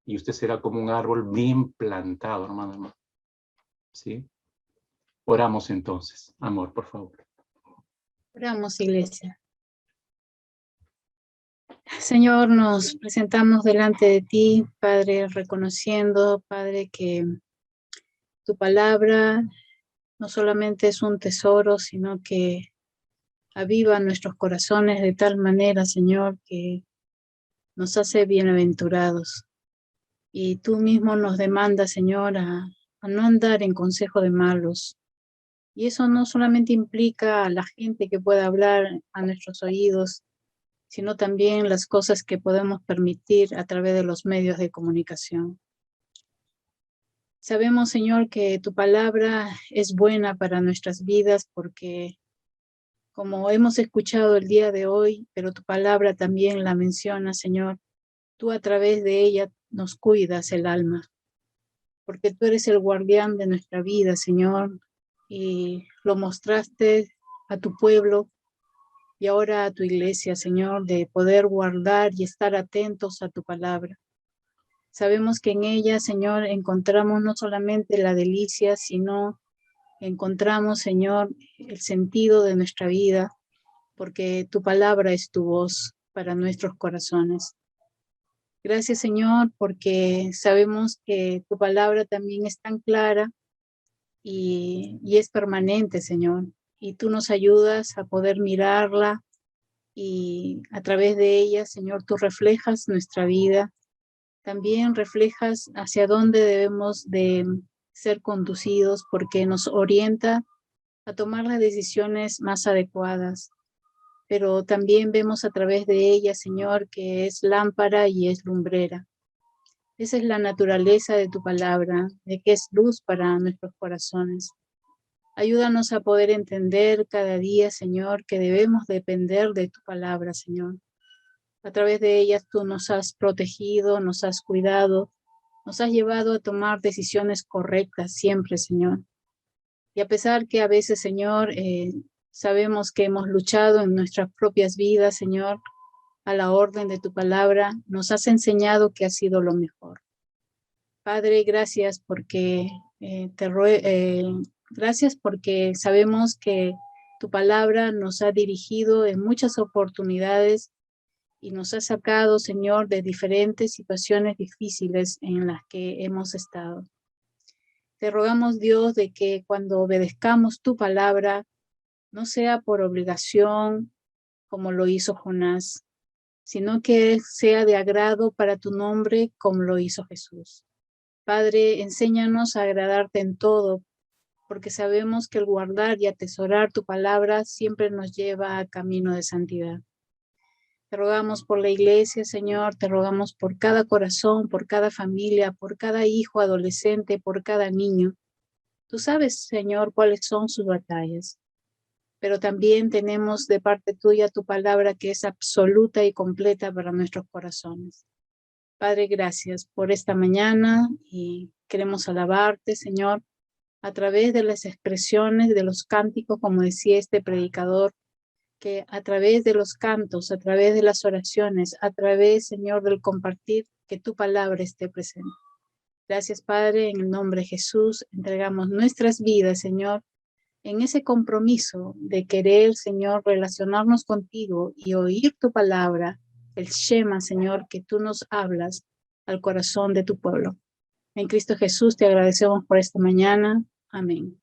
y usted será como un árbol bien plantado, hermano. ¿Sí? Oramos entonces. Amor, por favor. Oramos, iglesia. Señor, nos presentamos delante de ti, Padre, reconociendo, Padre, que tu palabra no solamente es un tesoro, sino que aviva nuestros corazones de tal manera, Señor, que nos hace bienaventurados. Y tú mismo nos demandas, Señor, a no andar en consejo de malos. Y eso no solamente implica a la gente que pueda hablar a nuestros oídos, sino también las cosas que podemos permitir a través de los medios de comunicación. Sabemos, Señor, que tu palabra es buena para nuestras vidas porque, como hemos escuchado el día de hoy, pero tu palabra también la menciona, Señor, tú a través de ella nos cuidas el alma, porque tú eres el guardián de nuestra vida, Señor, y lo mostraste a tu pueblo y ahora a tu iglesia, Señor, de poder guardar y estar atentos a tu palabra. Sabemos que en ella, Señor, encontramos no solamente la delicia, sino encontramos, Señor, el sentido de nuestra vida, porque tu palabra es tu voz para nuestros corazones. Gracias, Señor, porque sabemos que tu palabra también es tan clara y es permanente, Señor. Y tú nos ayudas a poder mirarla y a través de ella, Señor, tú reflejas nuestra vida. También reflejas hacia dónde debemos de ser conducidos porque nos orienta a tomar las decisiones más adecuadas. Pero también vemos a través de ella, Señor, que es lámpara y es lumbrera. Esa es la naturaleza de tu palabra, de que es luz para nuestros corazones. Ayúdanos a poder entender cada día, Señor, que debemos depender de tu palabra, Señor. A través de ellas tú nos has protegido, nos has cuidado, nos has llevado a tomar decisiones correctas siempre, Señor. Y a pesar que a veces, Señor, sabemos que hemos luchado en nuestras propias vidas, Señor, a la orden de tu palabra, nos has enseñado que ha sido lo mejor. Padre, gracias porque gracias porque sabemos que tu palabra nos ha dirigido en muchas oportunidades y nos ha sacado, Señor, de diferentes situaciones difíciles en las que hemos estado. Te rogamos, Dios, de que cuando obedezcamos tu palabra, no sea por obligación como lo hizo Jonás, sino que sea de agrado para tu nombre como lo hizo Jesús. Padre, enséñanos a agradarte en todo, porque sabemos que el guardar y atesorar tu palabra siempre nos lleva a camino de santidad. Te rogamos por la iglesia, Señor, te rogamos por cada corazón, por cada familia, por cada hijo adolescente, por cada niño. Tú sabes, Señor, cuáles son sus batallas. pero también tenemos de parte tuya tu palabra que es absoluta y completa para nuestros corazones. Padre, gracias por esta mañana y queremos alabarte, Señor, a través de las expresiones, de los cánticos, como decía este predicador, que a través de los cantos, a través de las oraciones, a través, Señor, del compartir, que tu palabra esté presente. Gracias, Padre, en el nombre de Jesús, entregamos nuestras vidas, Señor, en ese compromiso de querer, Señor, relacionarnos contigo y oír tu palabra, el Shema, Señor, que tú nos hablas al corazón de tu pueblo. En Cristo Jesús te agradecemos por esta mañana. Amén.